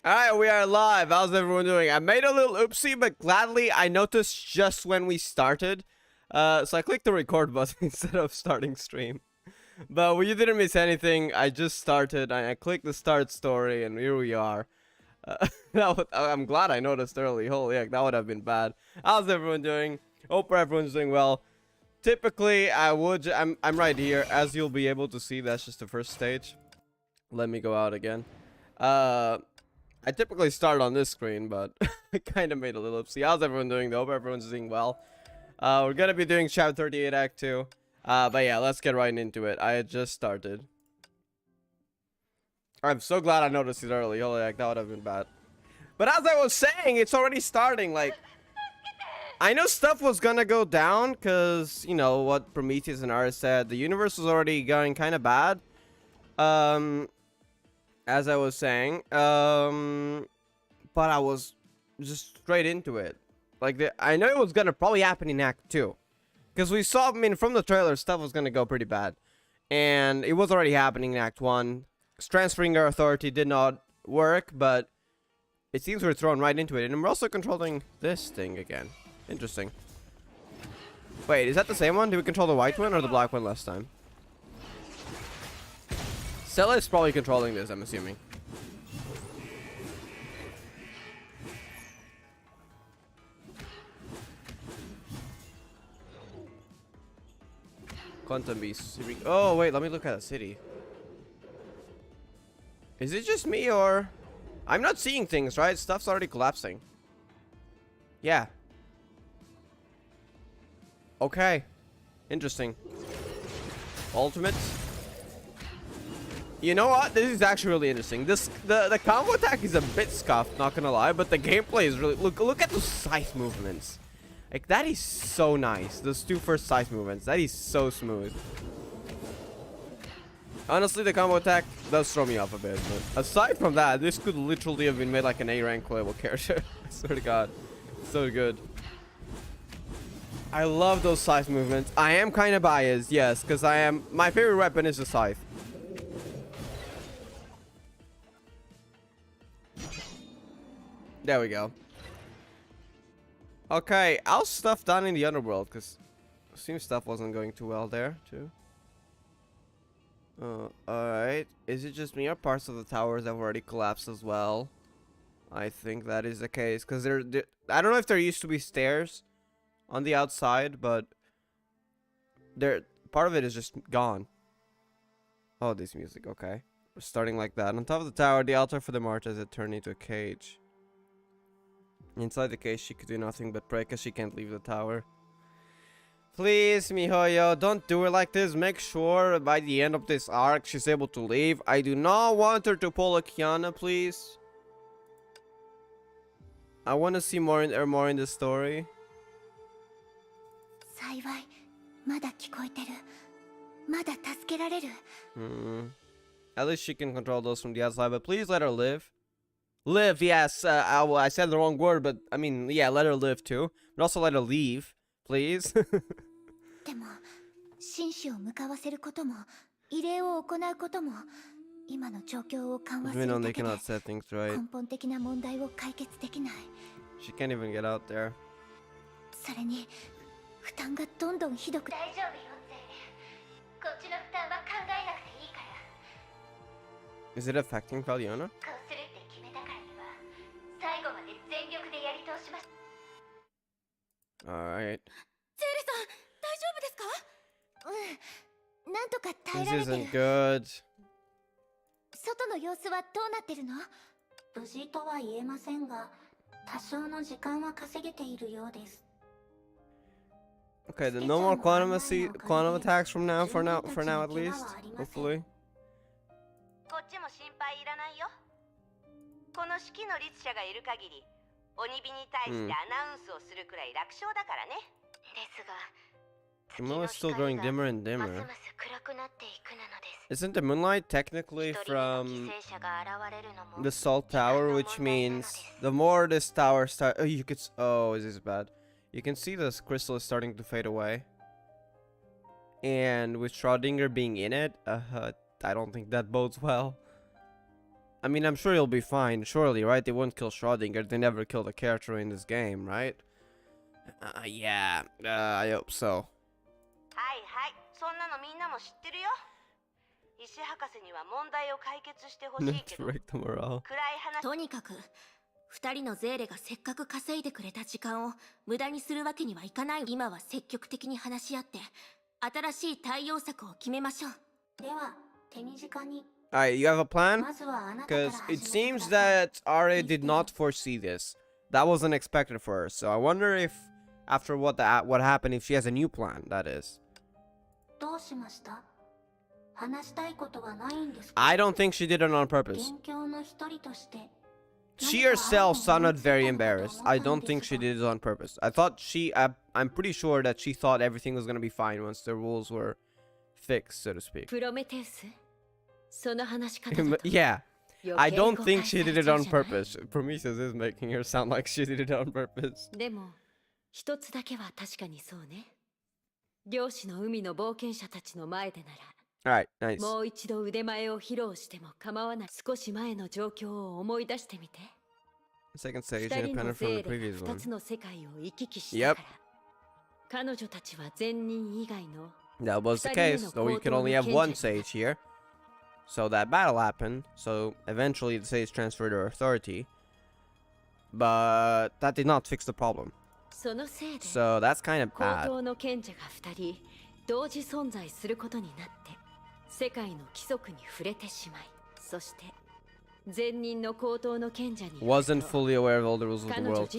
Alright, we are live. How's everyone doing? I made a little oopsie, but gladly I noticed just when we started. So I clicked the record button instead of starting stream. But you didn't miss anything. I just started. I clicked the start story, and here we are. I'm glad I noticed early. Holy heck, that would have been bad. How's everyone doing? Hope everyone's doing well. Typically, I'm right here. As you'll be able to see, that's just the first stage. Let me go out again. I typically start on this screen, but I kind of made a little oopsie. How's everyone doing though? Hope everyone's doing well. We're gonna be doing Chapter 38 Act 2. But yeah, let's get right into it. I had just started. I'm so glad I noticed it early. Holy heck, that would have been bad. But as I was saying, it's already starting. Like, I know stuff was gonna go down because, you know, what Prometheus and Ares said. The universe was already going kind of bad. As I was saying, but I was just straight into it. Like, I know it was gonna probably happen in Act 2. Because we saw, I mean, from the trailer, stuff was gonna go pretty bad. And it was already happening in Act 1. Transferring our authority did not work, but it seems we're thrown right into it. And we're also controlling this thing again. Interesting. Wait, is that the same one? Did we control the white one or the black one last time? Stella is probably controlling this, I'm assuming. Quantum Beast. Oh, wait, let me look at the city. Is it just me, or... I'm not seeing things, right? Stuff's already collapsing. Yeah. Okay. Interesting. Ultimate. You know what? This is actually really interesting. The combo attack is a bit scuffed, not gonna lie, but the gameplay is really look at those scythe movements. Like, that is so nice. Those two first scythe movements. That is so smooth. Honestly, the combo attack does throw me off a bit, but aside from that, this could literally have been made like an A rank playable character. I swear to God. So good. I love those scythe movements. I am kind of biased, yes, because my favorite weapon is the scythe. There we go. Okay, how's stuff done in the underworld? Because it seems stuff wasn't going too well there, too. Alright. Is it just me or parts of the towers have already collapsed as well? I think that is the case. Because I don't know if there used to be stairs on the outside, but part of it is just gone. Oh, this music, okay. We're starting like that. On top of the tower, the altar for the march as it turned into a cage. Inside the cage, she could do nothing but pray because she can't leave the tower. Please, Mihoyo, don't do it like this. Make sure by the end of this arc, she's able to leave. I do not want her to pull a Kiana, please. I want to see more in the story. At least she can control those from the outside, but please let her live. Live, yes. I said the wrong word, but I mean, yeah, let her live too. But also let her leave, please. We know they cannot set things right. She can't even get out there. Is it affecting Valiona? Alright. This isn't good. Okay, then no more quantum attacks from now, for now at least. Hopefully. The moon is still growing dimmer and dimmer. Isn't the moonlight technically from the salt tower, which means the more this tower starts... Oh, you could... Oh, is this bad? You can see this crystal is starting to fade away. And with Schrodinger being in it, I don't think that bodes well. I mean, I'm sure you'll be fine, surely, right? They won't kill Schrodinger. They never killed a character in this game, right? Yeah, I hope so. はいはい、そんなのみんなも知ってるよ。石博士には問題を解決してほしいけど、 Break the morale. 暗い話。とにかく、二人のゼーレがせっかく稼いでくれた時間を無駄にするわけにはいかない。今は積極的に話し合って、新しい対応策を決めましょう。では、手短に。Alright, you have a plan? Because it seems that RA did not foresee this. That wasn't expected for her. So I wonder if, after what happened, if she has a new plan, that is. I don't think she did it on purpose. She herself sounded very embarrassed. I don't think she did it on purpose. I thought I'm pretty sure that she thought everything was gonna be fine once the rules were fixed, so to speak. Yeah. I don't think she did it on purpose. Prometheus is making her sound like she did it on purpose. Alright, nice. Second stage, independent from the previous one. Yep. That was the case, though you can only have one sage here. So that battle happened, so eventually the sage transferred her authority. But that did not fix the problem. So that's kind of bad. Wasn't fully aware of all the rules of the world.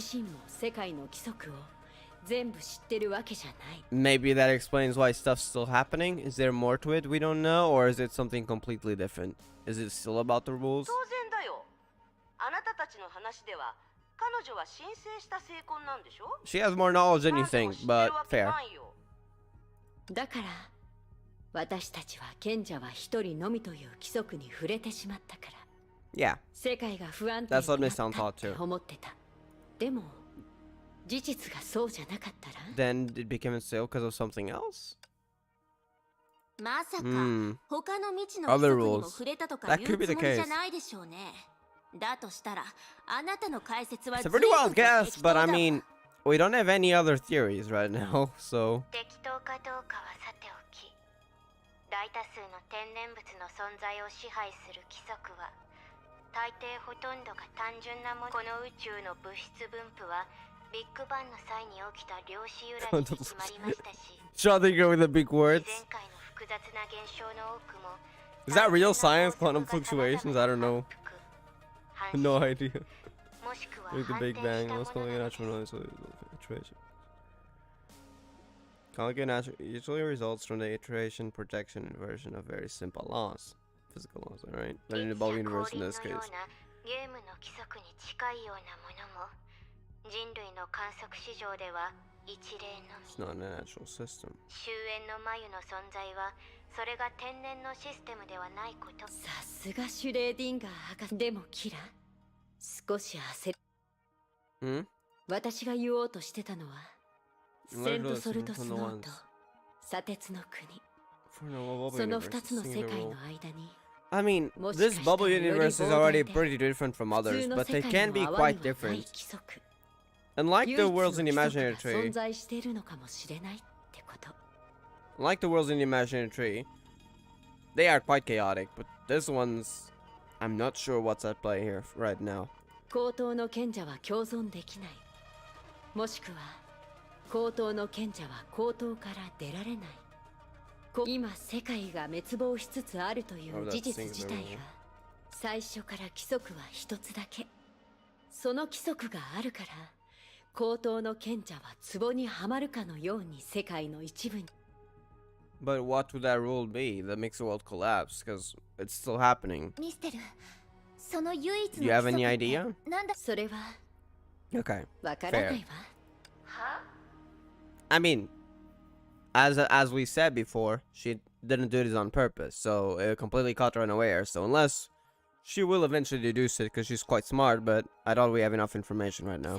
Maybe that explains why stuff's still happening. Is there more to it we don't know, or is it something completely different? Is it still about the rules? She has more knowledge than you think, but fair. Yeah, that's what Miss Town thought too. Then it became a sale because of something else? Other rules. That could be the case. It's a pretty wild guess, but I mean, we don't have any other theories right now, so... Schrodinger with the big words. Is that real science? Quantum fluctuations? I don't know. No idea. Like the Big Bang. Let's call it natural noise. Colloquial natural usually results from the iteration, protection, inversion of very simple laws. Physical laws, alright? But in the bulk universe in this case. It's not a natural system. Hmm? I mean, this bubble universe is already pretty different from others, but they can be quite different. Unlike the worlds in the imaginary tree, they are quite chaotic, but this one's... I'm not sure what's at play here right now. But what would that rule be that makes the world collapse? Because it's still happening. Do you have any idea? Okay, fair. I mean, as we said before, she didn't do this on purpose, so it completely caught her unaware. So unless she will eventually deduce it because she's quite smart, but I doubt we have enough information right now.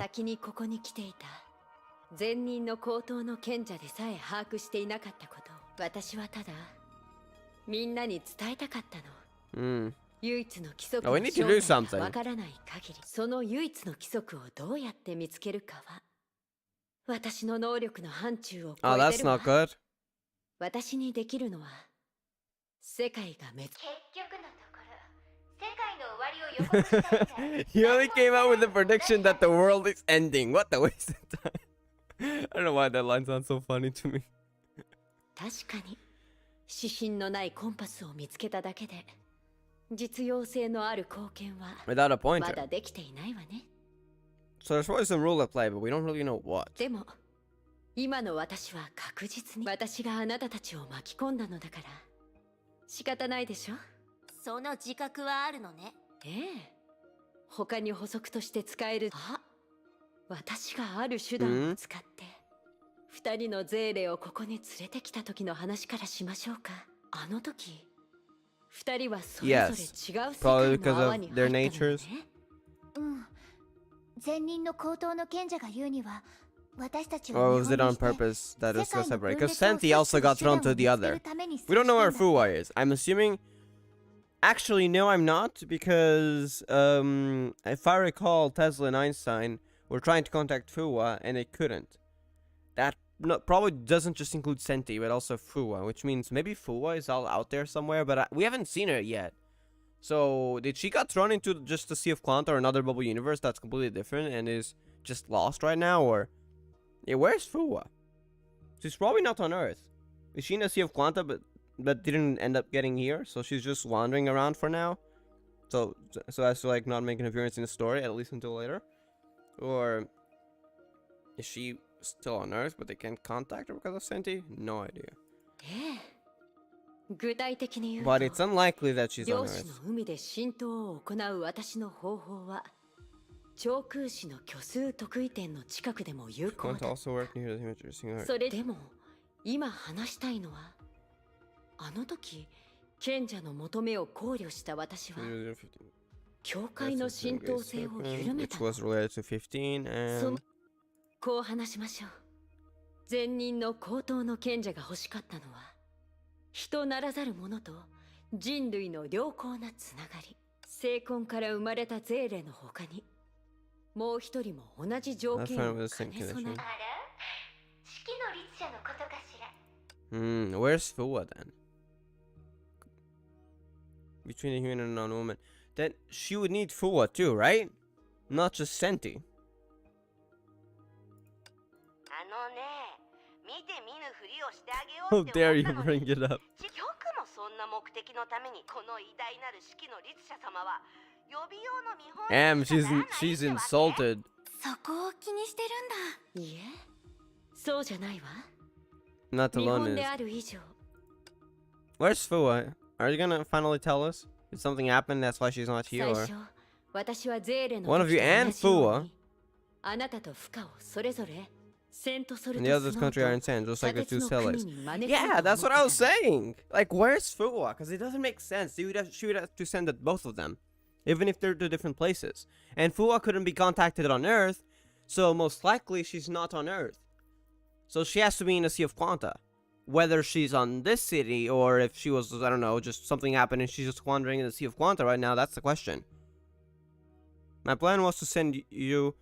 唯一の規則 Oh, we の need 正 to do 体が something. わからない限り、その唯一の規則をどうやって見つけるかは私の能力の範疇を Oh, 超え that's てるわ。 not good. 私にできるのは世界が滅 結局のところ世界の終わりを予告したいんだ He only came out with the prediction that the world is ending. What the waste of time. I don't know why that line sounds so funny to me. 確かに指針のないコンパスを見つけただけで実用性のある貢献は Without a ま pointer. だできていないわね。 So there's probably some rule at play, but we don't really know what. でも今の私は確実に私があなたたちを巻き込んだのだから仕方ないでしょ。その自覚はあるのね。ええ、他に補足として使える。あ、私がある手段を使って二人のゼーレをここに連れてきた時の話からしましょうか。あの時二人はそれぞれ違う世界 Probably の because 泡 of うに入ったの their よ natures. ね。ん前任の高等の賢者が言うには私たちを Or 見 was it 本 on にして purpose that it's 世 gonna 界の separate? 分 Because 裂を Senti also got 阻止 thrown to す the る手段を見つけ other. るために We don't know where 接したんだ Fuwa is. I'm assuming. Actually, no, I'm not, because if I recall, Tesla and Einstein were trying to contact Fuwa and they couldn't. That probably doesn't just include Senti, but also Fuwa, which means maybe Fuwa is all out there somewhere, but we haven't seen her yet. So did she got thrown into just the Sea of Quanta or another bubble universe that's completely different and is just lost right now, or yeah, where's Fuwa? She's probably not on Earth. Is she in the Sea of Quanta, but didn't end up getting here, so she's just wandering around for now? So as to like not make an appearance in the story, at least until later? Or is she still on Earth, but they can't contact her because of Senti? No idea. ええ、具体的に言う But と it's unlikely that she's on 漁師 Earth. の海で浸透を行う私の方法は超空士の虚数得意点の近くでも有効 Want to だ。 also work near the image seeing her. それでも今話したいのはあの時賢者の求めを考慮した私は教会の浸透性を緩め Which たの。 was related to 15そ and こう話しましょう。前任の高等の賢者が欲しかったのは人ならざる者と人類の良好なつながり。精魂から生まれたゼーレの他にもう一人も同じ条件を兼ね備え。あら式の律者のことかしら。 where's Fuwa then? Between a human and a non-woman. Then she would need Fuwa too, right? Not just Senti. あのね、見て見ぬふりをしてあげよ How うって dare 思 you ったの bring に、 it up? よくもそんな目的のためにこの偉大なる式の律者様は予備用の見本 Damn, にしかならない she's ってわけ。 insulted. そこを気にしてるんだ。いえ、そうじゃないわ。 Not 日 alone 本 is. である以上 Where's Fuwa? Are you gonna finally tell us? Did something happen? That's why she's not here. 最 Or 初私はゼーレの One of you 時と and 同じよう Fuwa にあなたとフカをそれぞれセントソル and ト the ス other ノー country are in と sand, just 砂 like the 鉄 two の国 sellers. に招き込む Yeah, と that's what I 思 was ってたの。 saying. Like, where's Fuwa? Because it doesn't make sense. She would have to send it both of them, even if they're to different places. And Fuwa couldn't be contacted on Earth, so most likely she's not on Earth. So she has to be in the Sea of Quanta. Whether she's on this city or if she was, I don't know, just something happened and she's just wandering in the Sea of Quanta right now, that's the question. My plan was to send you,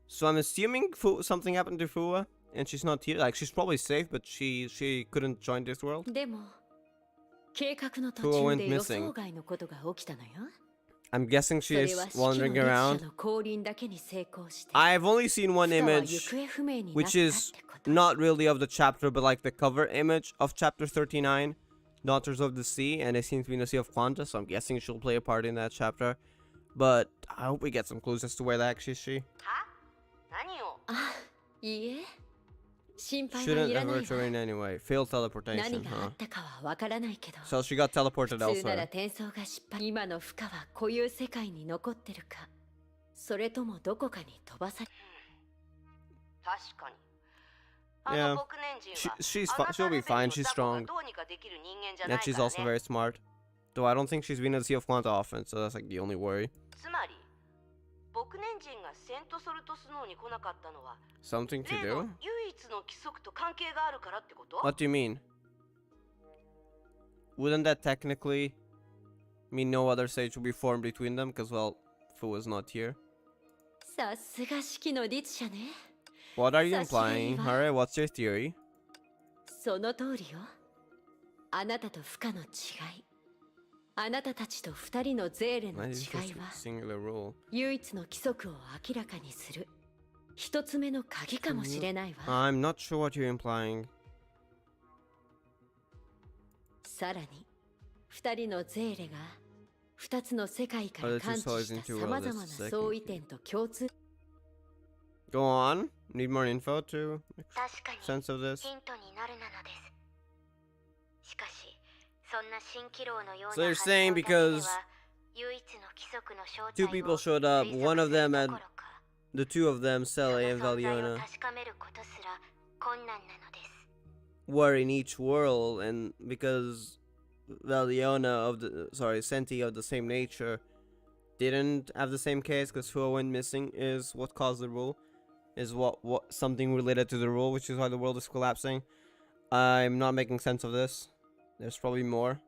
so I'm assuming something happened to Fuwa and she's not here. Like, she's probably safe, but she couldn't join this world. でも計画の途 Fuwa 中 went で予 missing. 想外のことが起きたのよ。 I'm guessing そ she れ is は式の wandering 律者 around. の降臨だけに成功して I've only seen one フカは image, 行方不明になった which is ってこと。 not really of the chapter, but like the cover image of chapter 39, Daughters of the Sea, and it seems to be in the Sea of Quanta, so I'm guessing she'll play a part in that chapter. But I hope we get some clues as to where that actually is she. は？何を？あ、いいえ、心配はい Shouldn't ら have ない hurt her わ。 in any way. Failed 何 teleportation, があ huh? ったかはわからないけど So she got teleported 普通なら elsewhere. 転送が失敗。今のフカは固有世界に残ってるかそれともどこかに飛ばされ。確かに。 Yeah. あの牧年人は She's あなた she'll be レベル fine. の She's 雑魚が strong. どうにかできる人間じゃな And い she's から also ね。 very smart. Though I don't think she's been in the Sea of Quanta often, so that's like the only worry. つまり牧年人がセントソルトスノーに来なかったのは Something to 例の do? 唯一の規則と関係があるからってこと？ What do you mean? Wouldn't that technically I mean, no other sage will be formed between them, because, well, Fu is not here. さすが式の律者ね。 What are you implying? Alright, what's your theory? その通りよ。あなたと不可の違い。あなたたちと二人のゼーレの Why 違 is い it just は a singular rule? 唯一の規則を明らかにする一つ目の鍵かもしれないわ。 I'm not sure what you're implying. さらに二人のゼーレが二つの世界から感知したさまざまな相違点と共通。 Go on. Need more info to make 確かに sense of this. ヒントになるなのです。しかしそんな蜃気楼のような So you're saying because 唯一の規則の正 two 体 people を showed up, 推測 one of する them ど and ころか the two of them, そ Cele の and 存在を Valiona, 確かめることすら困難なのです。 were in each world, and because Valiona of the Senti of the same nature didn't have the same case, because Fu went missing is what caused the rule, is what something related to the rule, which is why the world is collapsing. I'm not making sense of this. There's probably more.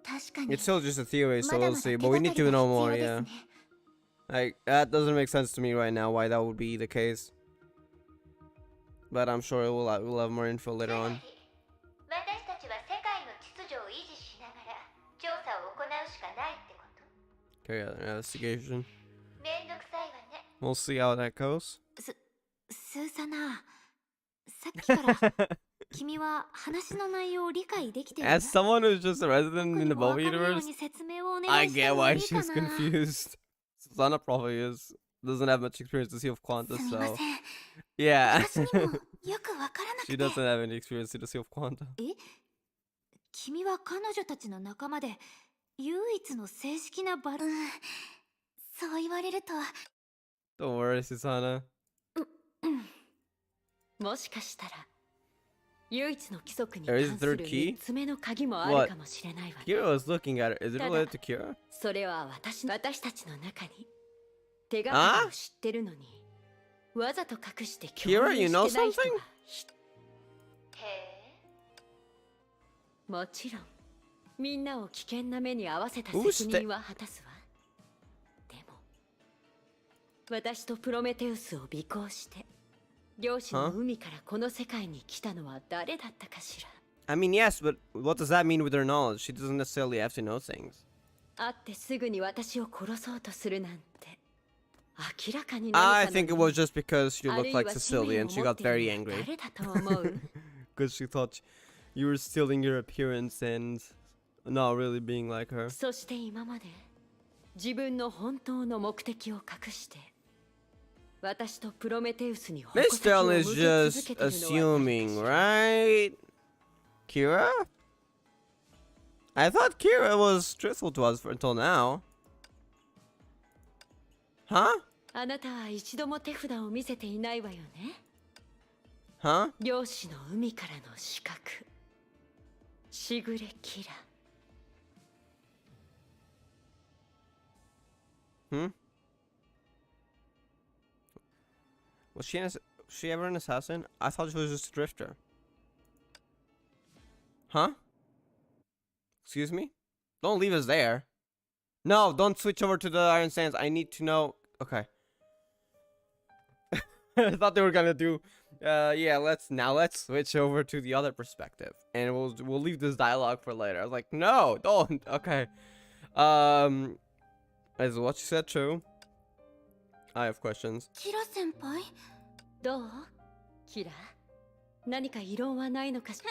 確かに It's still just a theory, so まだ we'll まだ see. 手 But we がか need り to が know 必 more, 要です yeah. ね。 Like, that doesn't make sense to me right now why that would be the case. But I'm sure we'll have more info later on. 私たちは世界の秩序を維持しながら調査を行うしかないってこと。 Okay, yeah, investigation. めんどくさいわね。 We'll see how that goes. スーサナ、さっきから君は話の内容を理解できてる？ As someone who's just a resident in the 僕 Boba にも分かるよう universe, に説明をお願 I いして get も why いいか she's な？ confused. Susana probably doesn't have much experience to Sea of Quanta, すみま so せん。 yeah. 私にもよくわからなく She て。 doesn't have any experience to the Sea of Quanta. 君は彼女たちの仲間で唯一の正式なバルーン。そう言われると。 Don't worry, Susana. もしかしたら唯一の規則に There is 関 a す third る key? 3つ目の鍵もあるかもしれないわね。 Kira was looking at her. Is it related to Kira? それは私たちの中に手がかりを知ってるのにわざと隠して共有 Kira, して you な know い人は something? もちろんみんなを危険な目に遭わせた Who's 責任は果たすわ。でも私とプロメテウスを尾行して漁師の海からこの世界に来たのは誰だったかしら。 I mean, yes, but what does that mean with her knowledge? She doesn't necessarily have to know things. 会ってすぐに私を殺そうとするなんて明らかに何かの I think it was just because she ある looked い like は使命 Cecilia を and she 持っ got ている very のは angry 誰だと思う？ because she thought you were stealing your appearance and not really being like her. そして今まで自分の本当の目的を隠して私とプロメテウスに矛 Miss 先を Dell 向 is け続 just けてるのは誰かし assuming, ら。 right? Kira? I thought Kira was truthful to us until now. Huh? あなたは一度も手札を見せていないわよね。 Huh? 漁師の海からの資格しぐれキラ。 Hmm? Was she ever an assassin? I thought she was just a drifter. Huh? Excuse me? Don't leave us there. No, don't switch over to the Iron Sands. I need to know. Okay. I thought they were gonna do. Yeah. Let's switch over to the other perspective, and we'll leave this dialogue for later. I was like, no, don't. Okay. Is what you said true? I have questions. キラ先輩？どうキラ？何か異論はないのかしら。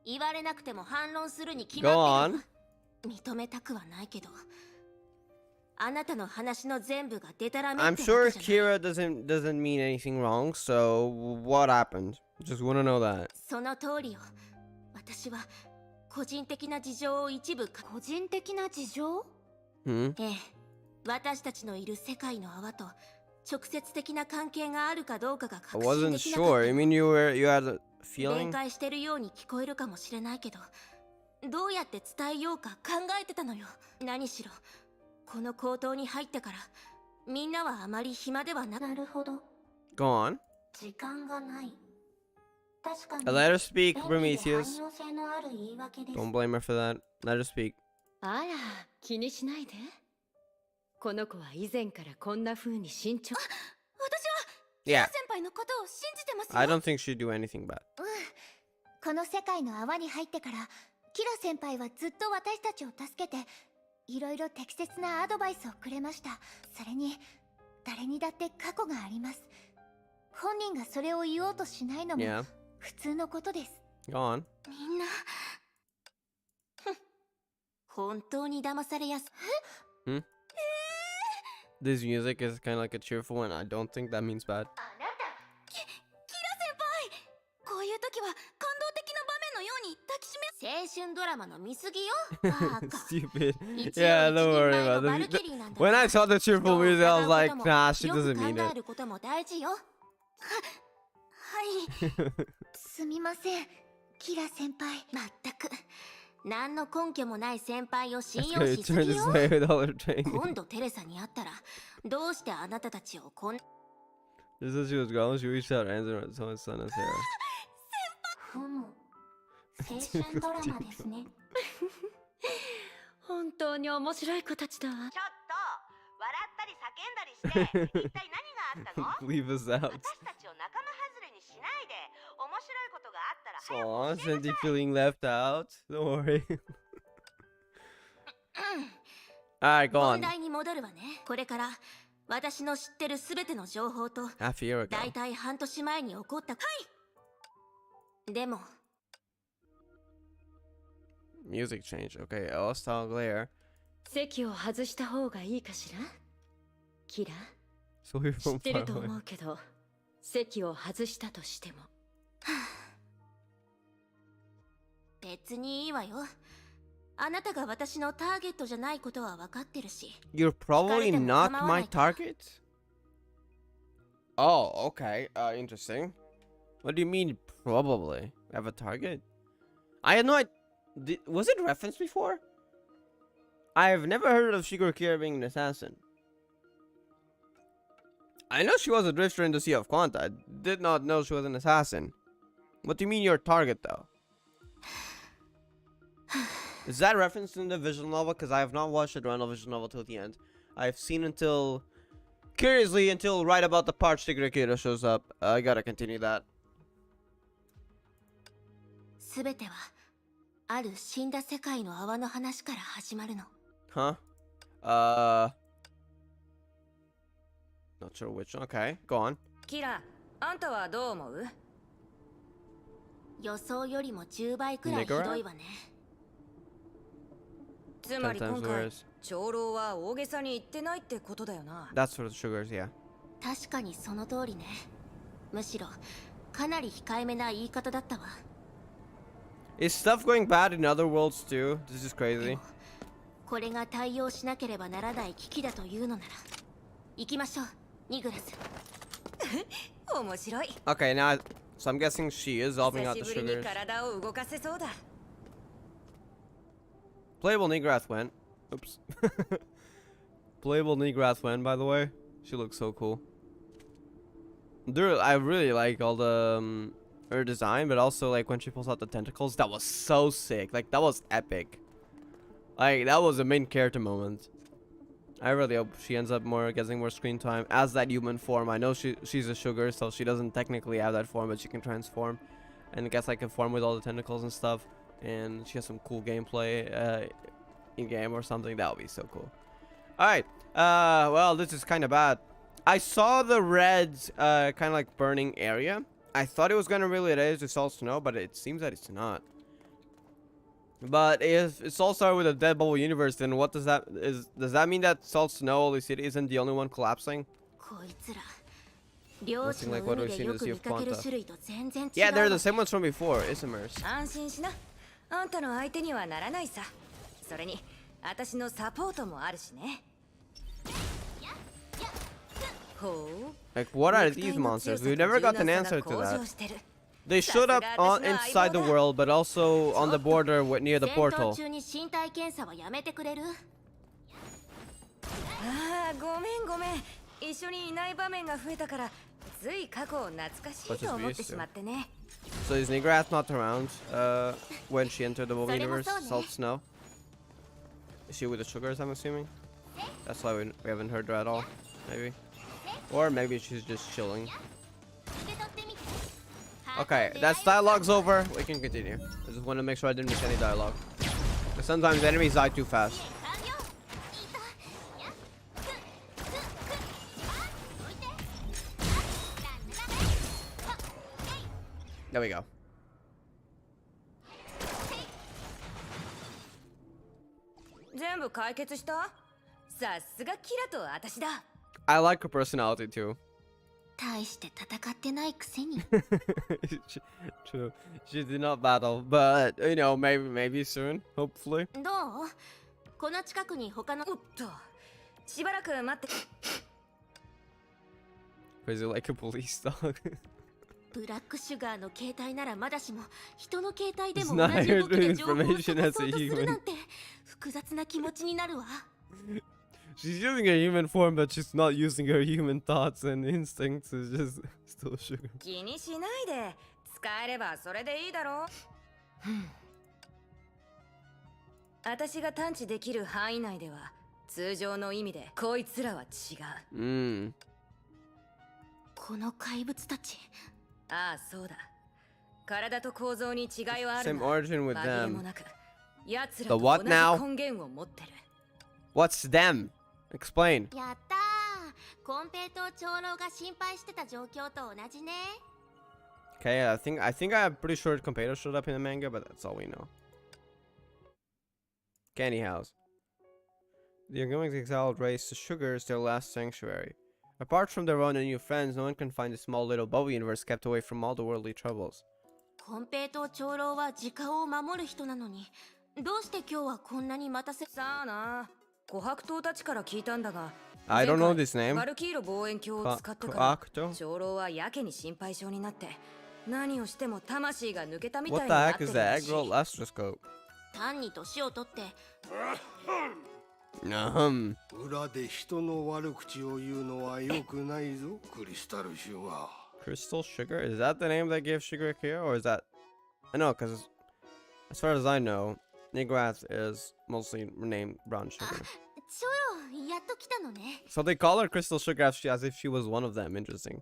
言われなくても反論するに決ま Go ってる on. わ。認めたくはないけど、あなたの話の全部がデタラメっ I'm て sure わけじゃない。 Kira doesn't mean anything wrong. So what happened? Just wanna know that. その通りよ。私は個人的な事情を一部個人的な事情？ Hmm. ええ、私たちのいる世界の泡と直接的な関係があるかどうかが I 確信 wasn't できなかっ sure. I た。 mean, you had a 弁 feeling. 解してるように聞こえるかもしれないけど、どうやって伝えようか考えてたのよ。何しろこの高等に入ってからみんなはあまり暇ではな。なるほど。 Go on. 時間がない。確かに。 Let her speak, 便利で Prometheus. 汎用性のある言い訳です。 Don't blame her for that. Let her speak. あら、気にしないで。この子は以前からこんな風に慎重。私はキ Yeah. ラ先輩のことを信じてますよ。 I don't think she'd do anything bad. この世界の泡に入ってからキラ先輩はずっと私たちを助けていろいろ適切なアドバイスをくれました。それに誰にだって過去があります。本人がそれを言おうとしないのも Yeah. 普通のことです。 Go on. みんな本当に騙されやす This music is kind of like a cheerful one. I don't think that means bad. キラ先輩、こういう時は感動的な場面のように抱きしめ青春ドラマの見過ぎよバカ Stupid. 一応 Yeah, 一 don't 人 worry 前の about バル this. キリーなんだ When I saw the 人 cheerful を music, I was 疑う like, ことも nah, she よく doesn't 考 mean え it. ることも大事よはいすみません、キラ先輩。まったく何の根拠もない先輩を信 That's 用 good. し It す turned ぎ this よ way with all her training. 今度テレサに会ったらどうしてあなたたちをこん Just as she was gone, she reached out her hands around someone's son as Sarah. ふむ、青春ドラマですね。本当に面白い子たちだわ。ちょっと笑ったり叫んだりして一体何があったの Leave us out. 私たちを仲間外れにしないで面白いことがあったら Aw, 早く教えな Cindy さい feeling left out. Don't worry. Alright, go 本 on. 題に戻るわね。これから私の知ってるすべての情報と Half a year ago. だいたい半年前に起こったでも Music change. Okay, L style glare. 席を外した方がいいかしら。キラ、 So we're 知 from ってる far と away. 思うけど、席を外したとしても。別にいいわよ。あなたが私のターゲットじゃないことは分かってるし。 You're probably them not come on my like- target? Oh, okay. Interesting. What do you mean, probably? I have a target? I had no idea. Was it referenced before? I have never heard of Shigeru Kira being an assassin. I know she was a drifter in the Sea of Quanta. I did not know she was an assassin. What do you mean your target, though? Is that referenced in the visual novel? Because I have not watched the original visual novel till the end. I've seen until... Curiously, until right about the part Shigeru Kira shows up. I gotta continue that. すべてはある死んだ世界の泡の話から始まるの。 Huh? Not sure which one. Okay, go on. キラ、あんたはどう思う？予想よりも10倍くらいひどいわね。つまり 10 times 今回 worse. 長老は大げさに言ってないってことだよな。 That's for the sugars, yeah. 確かにその通りね。むしろかなり控えめな言い方だったわ。 Is stuff going bad in other worlds too? This is で crazy. もこれが対応しなければならない危機だというのなら行きましょう、ニグラス。面白い。 Okay, now, so I'm guessing she is helping 久 out し the ぶりに sugars. 体を動かせそうだ。 Playable Nigrath went. Oops. Playable Nigrath went, by the way. She looks so cool. I really like all the her design, but also like when she pulls out the tentacles, that was so sick. Like that was epic. Like that was a main character moment. I really hope she ends up getting more screen time as that human form. I know she's a sugar, so she doesn't technically have that form, but she can transform, and gets like a form with all the tentacles and stuff. And she has some cool gameplay in game or something. That would be so cool. All right. Well, this is kind of bad. I saw the red kind of like burning area. I thought it was gonna really raise the salt snow, but it seems that it's not. But if it's all started with a dead bubble universe, then what does that that mean that Salt Snow Holy City isn't the only one collapsing? こいつら漁師の like what 海 we've で seen よ in く Sea 見 of かける Quanta. 種類と全然違う Yeah, they're わ the same ones from before. Isomers. 安心しな。あんたの相手にはならないさ。それに、私のサポートもあるしね。ほう。 Like, what are these monsters? We never got an answer to that. They showed up inside the world, but also on the border near the 戦闘 portal. 中に身体検査はやめてくれる？ああ、ごめんごめん。一緒にいない場面が増えたから、つい過去を懐かしいと思ってしまってね。 So is Nigrath not around when she entered the bubble So they universe? must Salt Snow? Is she with the sugars, I'm assuming? That's why we haven't heard her at all. Maybe. Or maybe she's just chilling. Okay, that's dialogue's over. We can continue. I just want to make sure I didn't miss any dialogue. Because sometimes enemies die too fast. There we go. I like her personality too. 大して戦ってないくせに True. She did not battle, but you know, maybe soon, hopefully. どうこの近くに他のおっとしばらく待って Crazy like a police dog. ブラックシュガーの携帯ならまだしも人の携帯で It's も not 同じ動きで情報を information 探 as そ a うとする human. なんて複雑な気持ちになるわ She's using her human form, but she's not using her human thoughts and instincts. It's just still sugar. 気にしないで使えればそれでいいだろう私が探知できる範囲内では通常の意味でこいつらは違うこの怪物たちああそうだ体と構造に違いはある Same が origin with 紛れ them. もなく奴ら The と what 同じ now? 根源を持ってる What's them? Explain. やったーコンペイトー長老が心配してた状況と同じね Okay, I think I'm pretty sure Compado showed up in the manga, but that's all we know. Candy House. The ongoing exiled race, the Sugar, is their last sanctuary. Apart from their own and new friends, no one can find the small little bubble universe kept away from all the worldly troubles. コンペイトー長老は時間を守る人なのにどうして今日はこんなに待たせさあな琥珀島たちから聞いたんだが I don't know this バ name. ルキーロ望遠鏡を使ってか Koakto? ら長老はやけに心配性になって何をしても魂が抜けたみたい What に the なっ heck て is る the ら egg しい roll astroscope? 単に年を取って 裏で人の悪口を言うのは良くないぞ、クリスタルシュガー。 Crystal Sugar? Is that the name that gives Sugar here? Or is that... I know, because as far as I know, Nigrath is mostly named Brown Sugar. 長老やっと来たのね So they call her Crystal Sugar as if she was one of them. Interesting.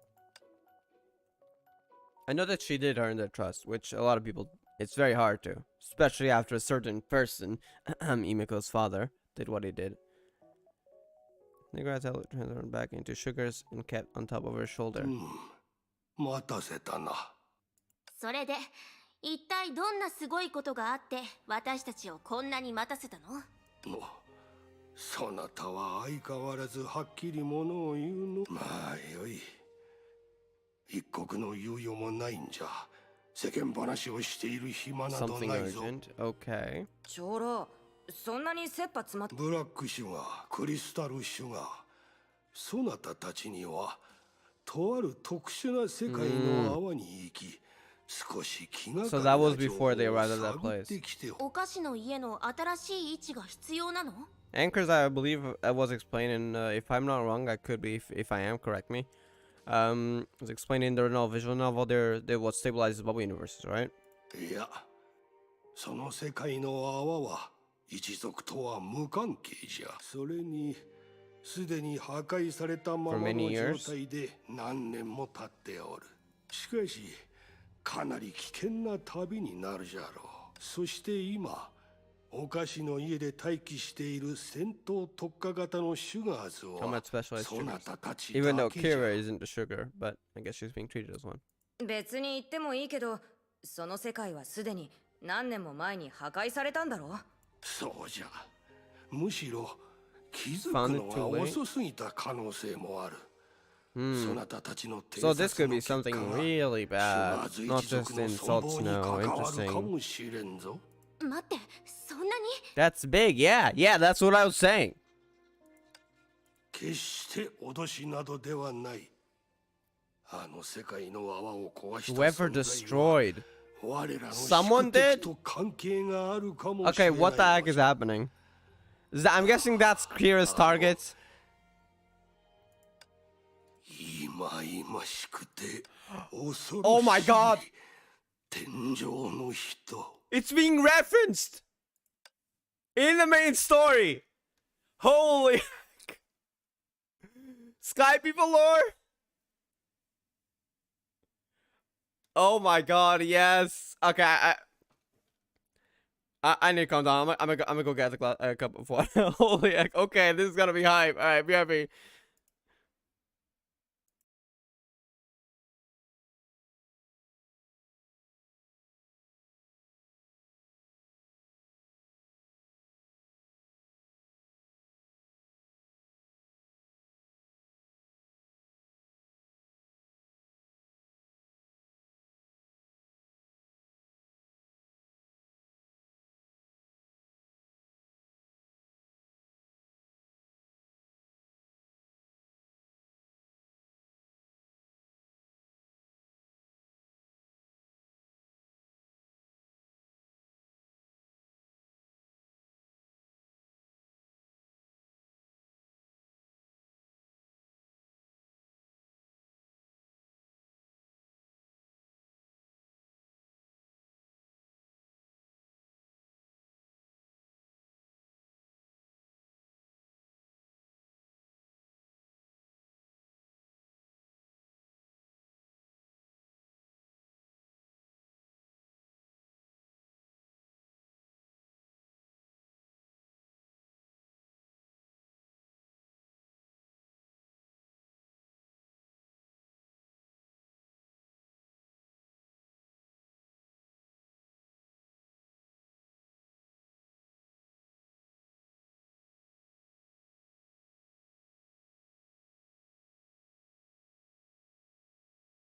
I know that she did earn their trust, which a lot of people... It's very hard to. Especially after a certain person, Imiko's father, did what he did. Nigrath turned back into Sugars and kept on top of her shoulder. 待たせたな。それで一体どんなすごいことがあって私たちをこんなに待たせたのそなたは相変わらずはっきりものを言うの。まあよい。一刻の猶予もないんじゃ。世間話をしている暇など Something ないぞ。 urgent. Okay. 長老そんなに切羽詰まってブラックシュガー、クリスタルシュガー。そなたたちにはとある特殊な世界の泡に行き、少し気がかりな So that was 情 before 報を they arrived at that 探 place. ってきてお菓子の家の新しい位置が必要なの Anchors, I believe, was explained, and if I'm not wrong, I could be. If I am, correct me. Was explained in their novel, visual novel. They what stabilizes bubble universes, right? いや、その世界の泡は一族とは無関係じゃ。それに、すでに破壊されたまま For の many 状 years? 態で何年も経っておる。しかし、かなり危険な旅になるじゃろう。そして今、お菓子の家で待機している戦闘特化型のシュガーズを Combat specialized そな sugars. たたち Even だ though けじゃ。 Kira isn't a sugar, but I guess she's being treated as one. 別に言ってもいいけどその世界はすでに何年も前に破壊されたんだろそうじゃ。むしろ気づく Found の it too が late? 遅すぎた可能性もある。そなたたちの偵 So 察 this could の be 結果 something が really シュ bad, ガーズ not 一族 just の insults. 存亡に No, 関わるか interesting. もしれんぞ。待ってそんなに That's big. Yeah, that's what I was saying. 決して脅しなどではない。あの世界の泡を壊した Whoever 存在は destroyed. 我らの Someone 宿敵 did? と関係があるかもしれ Okay, ない。 what the heck is happening? I'm guessing that's Kira's targets. 忌々しくて恐ろしい Oh my god! 天井の人。 It's being referenced. In the main story. Holy Sky people lore. Oh my god, yes. Okay, I need to calm down. I'm gonna go get a cup of water. Holy heck. Okay, this is gonna be hype. Alright, be happy.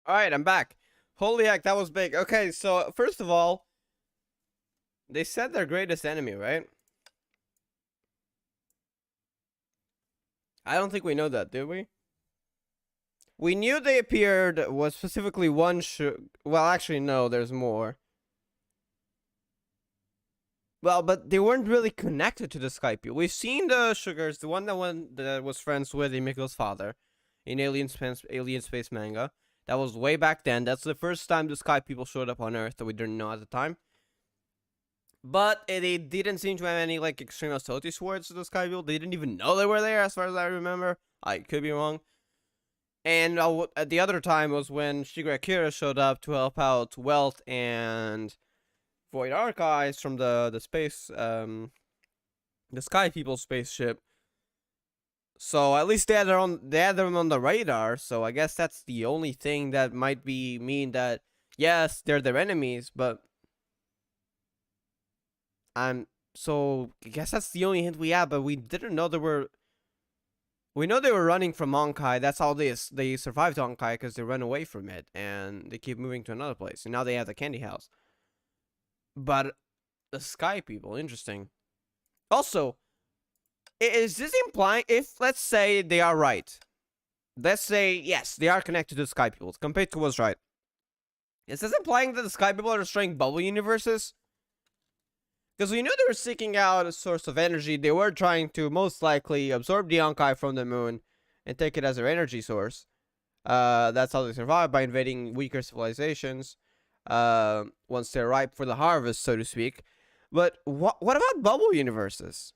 Alright, I'm back. Holy heck, that was big. Okay, so first of all, they said their greatest enemy, right? I don't think we know that, did we? We knew they appeared was specifically one well, actually, no, there's more. Well, but they weren't really connected to the Sky people. We've seen the Sugars, the one that was friends with Emiko's father in Alien Space manga. That was way back then. That's the first time the Sky people showed up on Earth that we didn't know at the time. But they didn't seem to have any like extreme hostility towards the Sky people. They didn't even know they were there, as far as I remember. I could be wrong. And the other time was when Shigeru Akira showed up to help out Welt and Void Archives from the space, the Sky People spaceship. So at least they had them on the radar. So I guess that's the only thing that might mean that yes, they're their enemies, but so I guess that's the only hint we have. But we didn't know they were. We know they were running from Honkai. That's how they survived Honkai, because they ran away from it and they keep moving to another place. And now they have the candy house. But the Sky People, interesting. Also, is this implying, if let's say they are right, let's say yes, they are connected to the Sky People. Compared to what's right. Is this implying that the Sky People are destroying bubble universes? Because we knew they were seeking out a source of energy. They were trying to most likely absorb the Honkai from the moon and take it as their energy source. That's how they survive, by invading weaker civilizations once they're ripe for the harvest, so to speak. But what about bubble universes?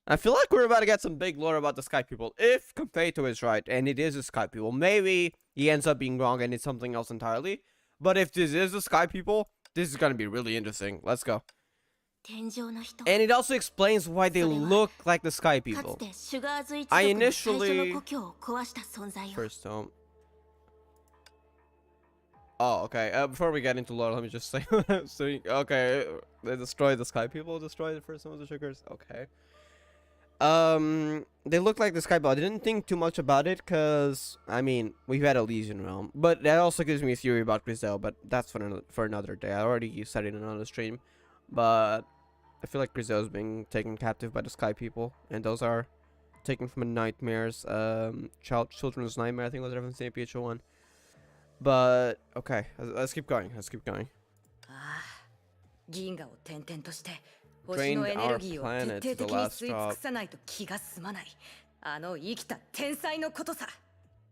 I feel like we're about to get some big lore about the Sky People. If Confeito is right, and it is the Sky People, maybe he ends up being wrong and it's something else entirely. But if this is the Sky People, this is going to be really interesting. Let's go. And it also explains why they look like the Sky People. I initially... First tome. Oh, okay. Before we get into lore, let me just say... so, okay, they destroyed the Sky People, destroyed the first tome of the Sugars. Okay. They look like the Sky People. I didn't think too much about it, because, I mean, we've had Elysian Realm. But that also gives me a theory about Grizel, but that's for another day. I already said it in another stream. But I feel like Grizel is being taken captive by the Sky People, and those are taken from a nightmares, children's nightmare. I think was the reference to the PHO one. But okay, let's keep going. Let's keep going. Drained our planet to the last drop.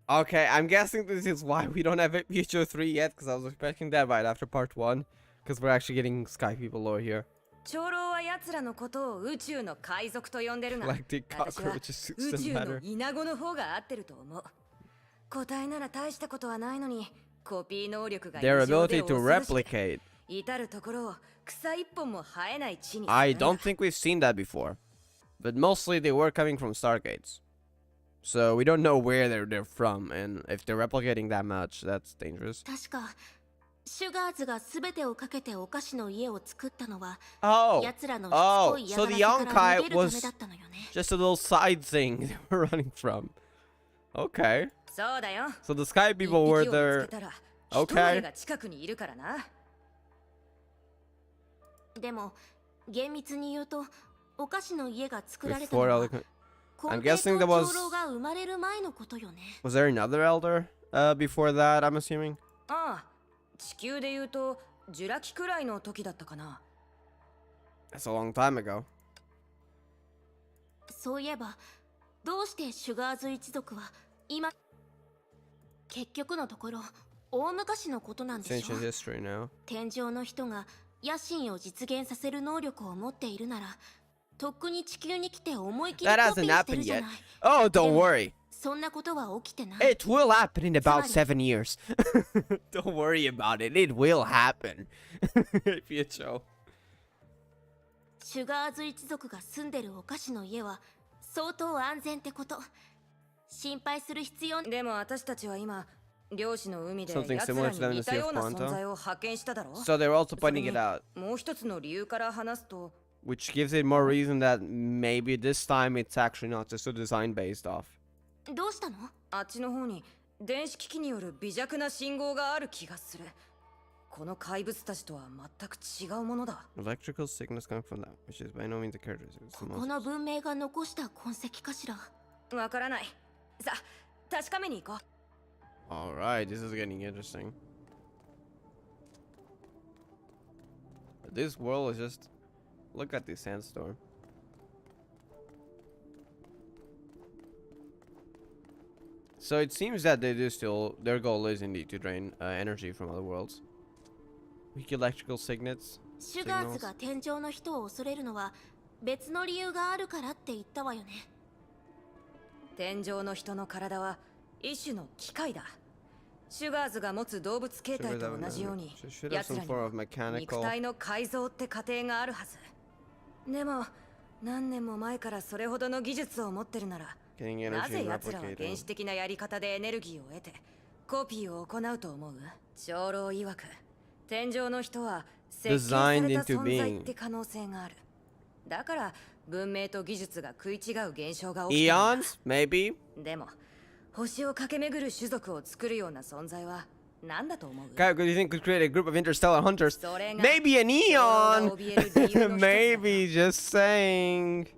Okay, I'm guessing this is why we don't have PHO 3 yet, because I was expecting that right after part 1, because we're actually getting Sky People lore here. 長老は奴らのことを宇宙の海賊と呼んでるが、 Like the 私は cockroaches 宇 suits 宙 them の better. イナゴの方が合ってると思う。個体なら大したことはないのに、コピー能力が異 Their 常で ability to 恐ろしく、 replicate. 至るところを草一本も生えない地に。 I don't think we've seen that before. But mostly they were coming from stargates. So we don't know where they're from, and if they're replicating that much, that's dangerous. 確かシュガーズが全てをかけてお菓子の家を作ったのは Oh, 奴らのしつこい so 嫌 the がらせから逃 Honkai げるため was だったのよね。 just a little side thing they were running from. Okay. そうだよ。 So the Sky 一 people 匹を were 見つ there. けたら、 Okay. 一人が近くにいるからな。でも厳密に言うとお菓子の家が作られた Before の all は the... コ I'm ンペイト guessing there 長 was... 老が生まれる前のことよね。 Was there another elder before that, I'm assuming? ああ、地球で言うとジュラ紀くらいの時だったかな。 That's a long time ago. そういえばどうしてシュガーズ一族は今結局のところ大昔のことなん It's でしょ ancient history now. 天上の人が野心を実現させる能力を持っているならとっくに地球に来て思い切り That コピ hasn't ーしてる happened じゃ yet. ない。 Oh, don't でも worry. そんなことは起きてない。 It will happen in about Somebody. 7 years. Don't worry about it. It will happen. Pietro. シュガーズ一族が住んでるお菓子の家は相当安全ってこと。心配する必要。でも私たちは今、漁師の海で Something 奴 similar ら to them in に the 似た Sea よ of うな Quanta. 存在を発見しただろ。 So they're also それ pointing に it out, もう一つの理由から話すと、 which gives it more reason that maybe this time it's actually not just a design based off. どうしたの？あっちの方に電子機器による微弱な信号がある気がする。この怪物たちとは全く違うものだ。 Electrical signals coming from that, which is by no means the characteristics. ここの文明が残した痕跡かしら。わからない。さあ、確かめに行こう。 Alright, this is getting interesting. This world is just... Look at this sandstorm. So it seems that they do still... Their goal is indeed to drain energy from other worlds. Weak electrical signals. シュガーズが天上の人を恐れるのは別の理由があるからって言ったわよね。天上の人の体は一種の機械だ。シュガーズが持つ動物形態と同じように、 So should have 奴 some らに form も of 肉 mechanical... 体の改造って過程があるはず。でも、何年も前からそれほどの技術を持ってるなら、 Getting な energy ぜ and 奴らは原 replicating. 始的なやり方でエネルギーを得て、コピーを行うと思う？長老曰く、天上の人は設計された Designed into 存在 being. って可能性がある。だから、文明と技術が食い違う現象が起きてるんだ。 Eons? Maybe? でも、星を駆け巡る種族を作るような存在は何だと思う？ Kyle, do you think could create a group of interstellar hunters? それが Maybe an 長老 eon! が怯える理由の一つだ。 Maybe, just saying.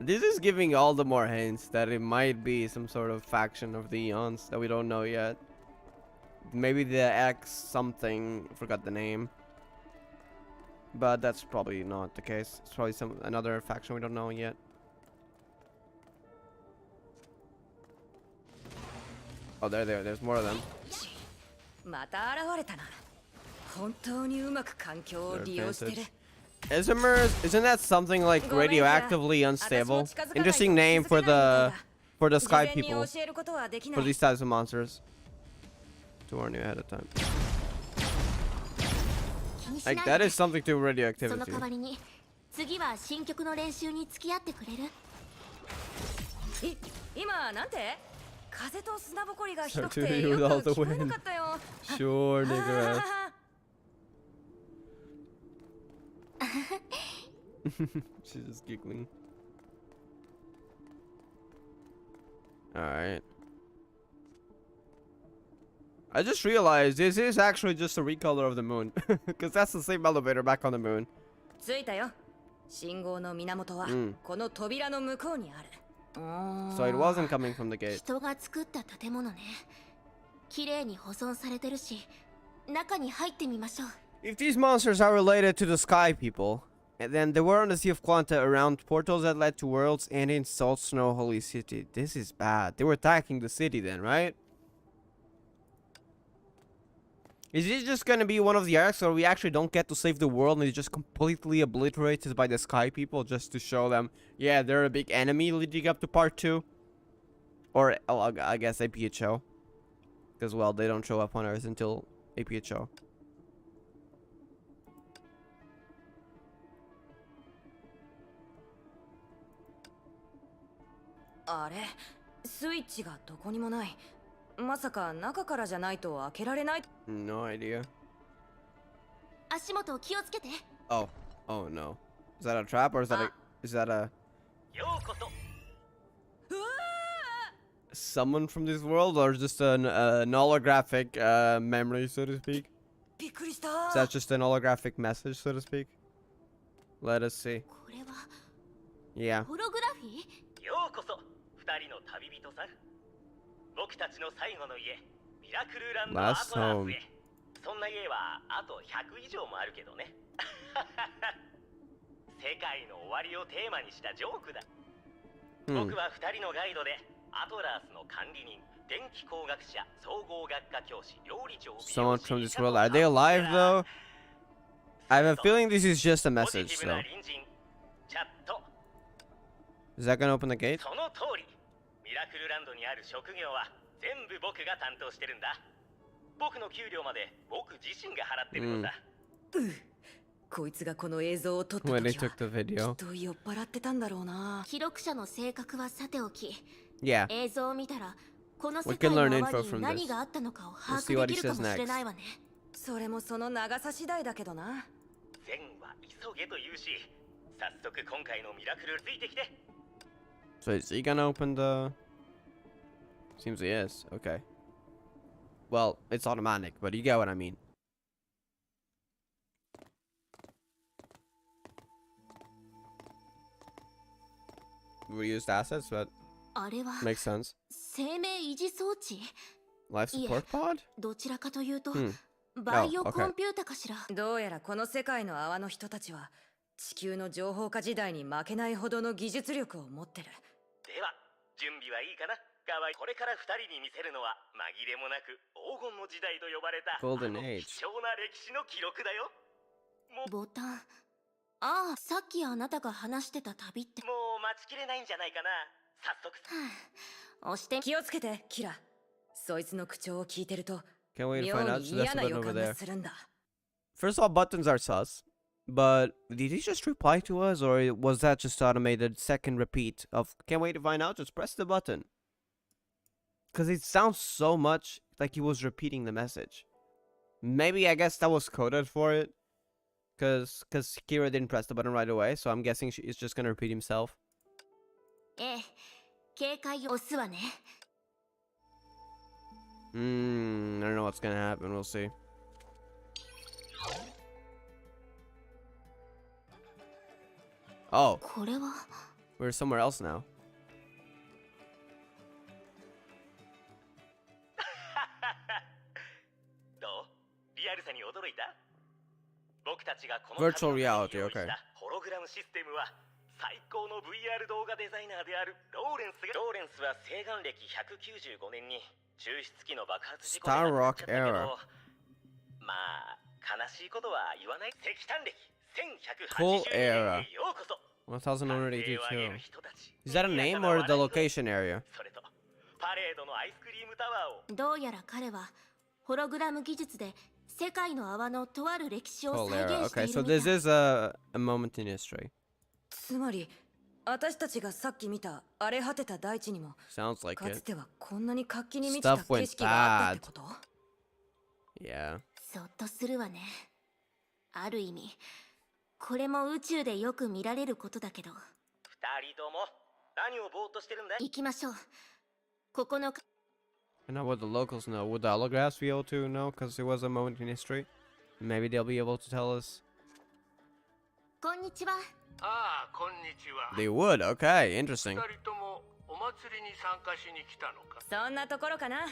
This is giving all the more hints that it might be some sort of faction of the Eons that we don't know yet. Maybe the X something, forgot the name. But that's probably not the case. It's probably another faction we don't know yet. Oh, there's more of them. また現れたな。本当にうまく環境を利用してる。 Isomers, isn't that something like radioactively unstable? Interesting name for the sky 事前に people, 教えることはできな for い。 these types of monsters. To warn you ahead of time. 気にし Like ない that で。 is something to その radioactivity. 代わりに次は新曲の練習に付き合ってくれる？今なんて？風と砂ぼこりがひどく So to て you よ with all く the 聞こえな wind. かったよ。 Sure, Nicholas. She's just giggling. Alright. I just realized this is actually just a recolor of the moon. Because that's the same elevator back on the moon. 着いたよ。信号の源はこの扉の向こうにある。So it wasn't coming from the gate. 人が作った建物ね。綺麗に保存されてるし、中に入ってみましょう。 If these monsters are related to the sky people, and then they were on the Sea of Quanta around portals that led to worlds and in Salt Snow Holy City. This is bad. They were attacking the city then, right? Is it just gonna be one of the arcs where we actually don't get to save the world and it's just completely obliterated by the Sky People just to show them, yeah, they're a big enemy leading up to part 2? Or, oh, I guess APHO. Because, well, they don't show up on Earth until APHO. あれ、スイッチがどこにもない。まさか中からじゃないと開けられない。 No idea. 足元気をつけて。 Oh no. Is that a trap or is that a ようこそ。 someone from this world or just an holographic memory, so to speak? びっくりした。 Is that just an holographic message, so to speak? Let us see. これは Yeah. ホログラフィー？ようこそ二人の旅人さん。僕たちの最後の家、ミラクルランドア Last トラー home. スへ。そんな家はあと100以上もあるけどね。世界の終わりをテーマにしたジョークだ。僕は二人のガイドでアトラースの管理人、電気工学者、総合学科教師、料理長、 Someone from this world. Are they alive though? I have a feeling this is just a message though. チャット。 Is that gonna open the gate? その通り。ミラクルランドにある職業は全部僕が担当してるんだ。僕の給料まで僕自身が払ってるのさ。こいつがこの映像を撮った When they 時は took the き video. っと酔っ払ってたんだろうな。記録者の性格はさておき、 Yeah. 映像を見たらこの We 世界 can の learn 泡 info に from 何 this. があったのかを We'll 把 see 握 what で he きるか says もしれ next. ないわね。それもその長さ次第だけどな。善は急げと言うし、早速今回のミラクルついてきて。 So is he gonna open the... Seems he is. Okay. Well, it's automatic, but you get what I mean. We used assets, but あれは makes sense. 生命維持装置？ Life Yeah. support pod? どちらかというと、 Hmm. バイオ Oh, okay. コンピュータかしら。どうやらこの世界の泡の人たちは地球の情報化時代に負けないほどの技術力を持ってる。では、準備はいいかな。かわいい。これから二人に見せるのは紛れもなく黄金の時代と呼ばれた Golden あの Age. 貴重な歴史の記録だよ。ボタン。ああ、さっきあなたが話してた旅って。もう待ちきれないんじゃないかな。早速。押して気をつけてキラ。そいつの口調を聞いてると Can't wait to 妙 find out. に So that's 嫌 the な button 予 over 感 there. がするんだ。 First of all, buttons are sus. But did he just reply to us, or was that just automated second repeat of "Can't wait to find out"? Just press the button. Because it sounds so much like he was repeating the message. Maybe I guess that was coded for it. Because Kira didn't press the button right away, so I'm guessing he's just gonna repeat himself. ええ、警戒を押すわね。I don't know what's gonna happen. We'll see. Oh, これは we're somewhere else now. どう？リアルさに驚いた？僕たちがこの Virtual 旅のために reality, 用意し okay. たホログラムシステムは最高の VR 動画デザイナーであるローレンスは西岸歴195年に抽出機の爆発事故で亡くなっちゃったけ Star Rock ど、まあ悲しいことは言わない。石炭歴 Cool 1180 era. 年へようこそ。 1182. Is that a name or the location area? それとパレードのアイスクリームタワーをどうやら彼はホログラム技術で世界の泡のとある歴史を Cool 再 era. 現して Okay, い so るみ this たい。 is a moment in history. つまり私たちがさっき見た荒れ果てた大地にも Sounds like かつ it. てはこんなに活気に満ちた Stuff went 景色があったってこと？ Yeah. そっとするわね。ある意味これも宇宙でよく見られることだけど。二人とも何をぼーっとしてるんだい？行きましょう。ここの I know what the locals know. Would the holographs be able to know? Because it was a moment in history. Maybe they'll be able to tell us. こんにちは。ああ、こんにちは。 They would. Okay, interesting. 二人ともお祭りに参加しに来たのか。そんなところかな。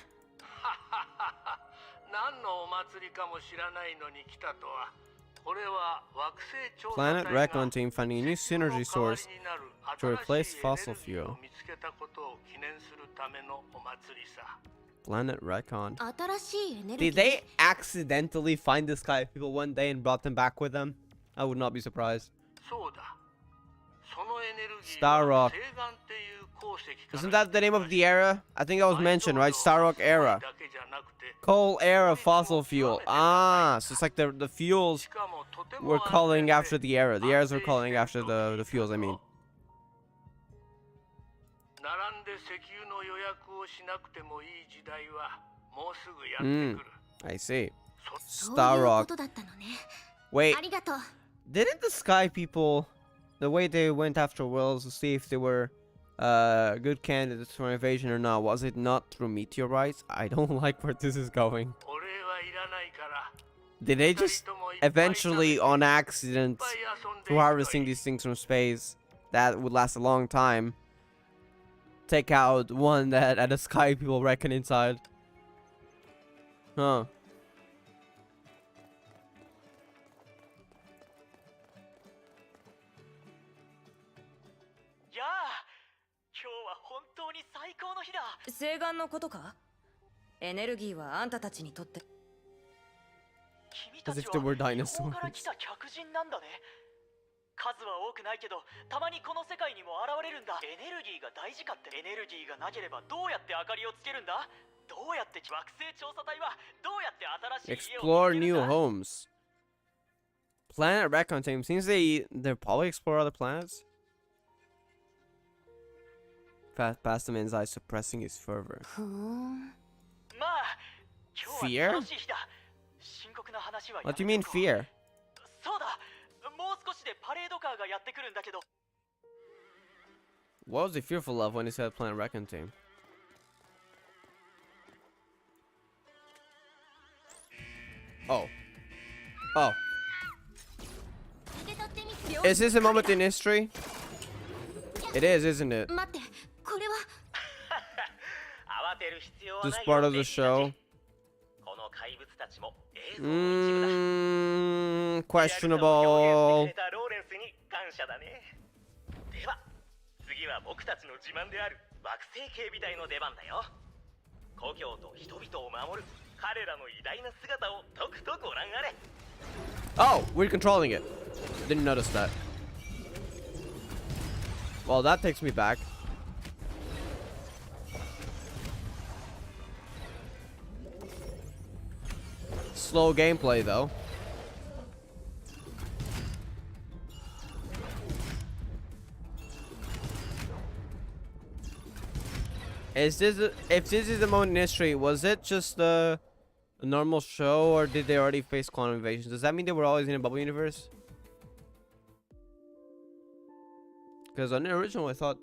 何のお祭りかも知らないのに来たとは。これは惑星調査 Planet 隊が Recon team finding a new synergy source to replace fossil fuel. 見つけたことを記念するためのお祭りさ。Planet Recon. 新しいエネルギ Did ー they accidentally find the sky people one day and brought them back with them? I would not be surprised. そうだ。そのエネルギー Star は Rock. 星岩っていう鉱石から Isn't that the name of the era? I think that was mentioned, right? Star Rock era. だけじゃなくて Coal era fossil fuel. Ah, so it's like the fuels しかもとても were 安 calling 全で after the era. The eras were calling after the fuels, I mean. 並んで石油の予約をしなくてもいい時代はもうすぐやってくる。 I see. そう Star いうこ Rock. とだったのね Wait, ありがとう didn't the sky people, the way they went after worlds to see if they were good candidates for invasion or not, was it not through meteorites? I don't like where this is going. お礼はいらないから。 Did they just eventually, on accident, through harvesting these things from space that would last a long time, take out one that the sky people reckon inside? Huh. やあ、今日は本当に最高の日だ。西岸のことか？エネルギーはあんたたちにとって君た As ち if they は were 旅 dinosaurs. 行から来た客人なんだね。数は多くないけど、たまにこの世界にも現れるんだ。エネルギーが大事かって。エネルギーがなければどうやって明かりをつけるんだ？どうやって惑星調査隊はどうやって新しい家を Explore 見つけ new るんだ？ homes. Planet Recon team seems they'll probably explore other planets. Past the man's eyes, suppressing his fervor. ふーんまあ、今 Fear? 日は楽しい日だ。深刻な話はやめ What do you mean とこう。 fear? そうだ。もう少しでパレードカーがやってくるんだけど。 What was he fearful of when he said Planet Recon team? Oh. Oh. 受け取ってみて Is this a moment in history? It is, isn't it? 待ってこれは慌てる必要は This ない part よ of the 弟子たち show. この怪物たちも映像の一部だ。 Questionable. リアルさを表現してくれたローレンスに感謝だね。では、次は僕たちの自慢である惑星警備隊の出番だよ。故郷と人々を守る彼らの偉大な姿をとくとご覧あれ。 Oh, we're controlling it. Didn't notice that. Well, that takes me back. Slow gameplay, though. If this is the moment in history, was it just a normal show, or did they already face quantum invasions? Does that mean they were always in a bubble universe? Because on the original, I thought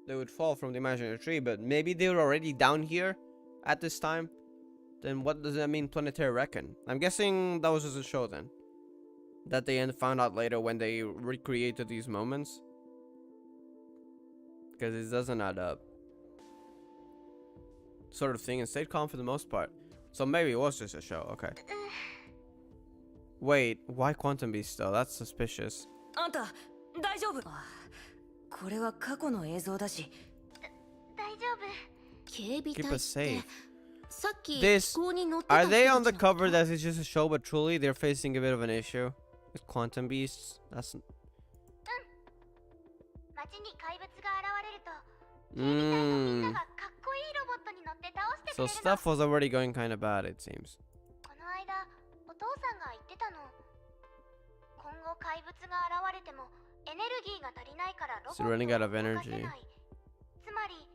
they would fall from the imaginary tree, but maybe they were already down here at this time. Then what does that mean, Planetary Recon? I'm guessing that was just a show then. That they found out later when they recreated these moments. Because it doesn't add up. Sort of thing, and stayed calm for the most part. So maybe it was just a show, okay. Wait, why Quantum Beast though? That's suspicious. あんた大丈夫？これは過去の映像だし。大丈夫。警備 Keep 隊っ us て safe. さっき This- 飛行に乗ってた Are 人 they た on the ちの cover that it's just a show, but truly they're facing a bit of an issue with Quantum Beasts? That's 街に怪物が現れると、警備隊のみんな mm. がかっこいいロボットに乗って倒してく So れるの。 stuff was already going kind of bad, it seems. この間、お父さんが言ってたの。今後怪物が現れてもエネルギーが足りないからロボッ So トを running out of 動か energy. せない。つまり、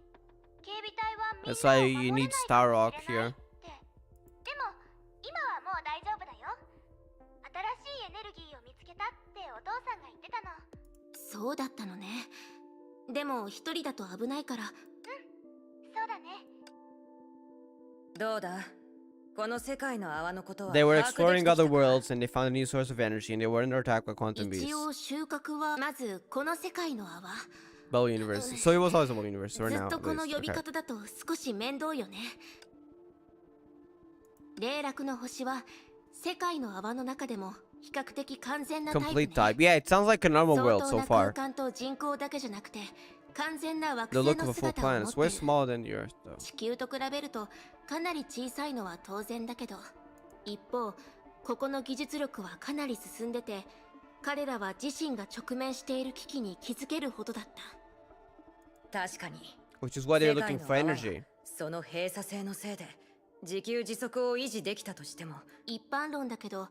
警備隊はみん That's な why を you 守れ need ない Star かも Rock しれない here. って。でも、今はもう大丈夫だよ。新しいエネルギーを見つけたってお父さんが言ってたの。そうだったのねでも一人だと危ないからそうだね。どうだ？この世界の泡のことは They were 把握でき exploring てきた other か？ worlds and they found a new source of energy and they were under attack by Quantum 一 Beasts. 応収穫はまずこの世界の泡 Bubble Universe. So it was always a Bubble Universe, ず or っ now と at この least. 呼び Okay. 方だと少し面倒よね霊落の星は世界の泡の中でも比較的完全なタイプ、ね、 Complete type. Yeah, it sounds like a normal 相 world 当 so な空 far. 間と人口だけじゃなくて完全な惑 The 星 look of の a full 姿を planet. 持 It's って way る。 smaller than the Earth, though. 地球と比べるとかなり小さいのは当然だけど、一方ここの技術力はかなり進んでて、彼らは自身が直面している危機に気づけるほどだった。確かに Which is why they're 世界 looking の for 泡は energy. その閉鎖性のせいで自給自足を維持できたとしても、一般論だけど、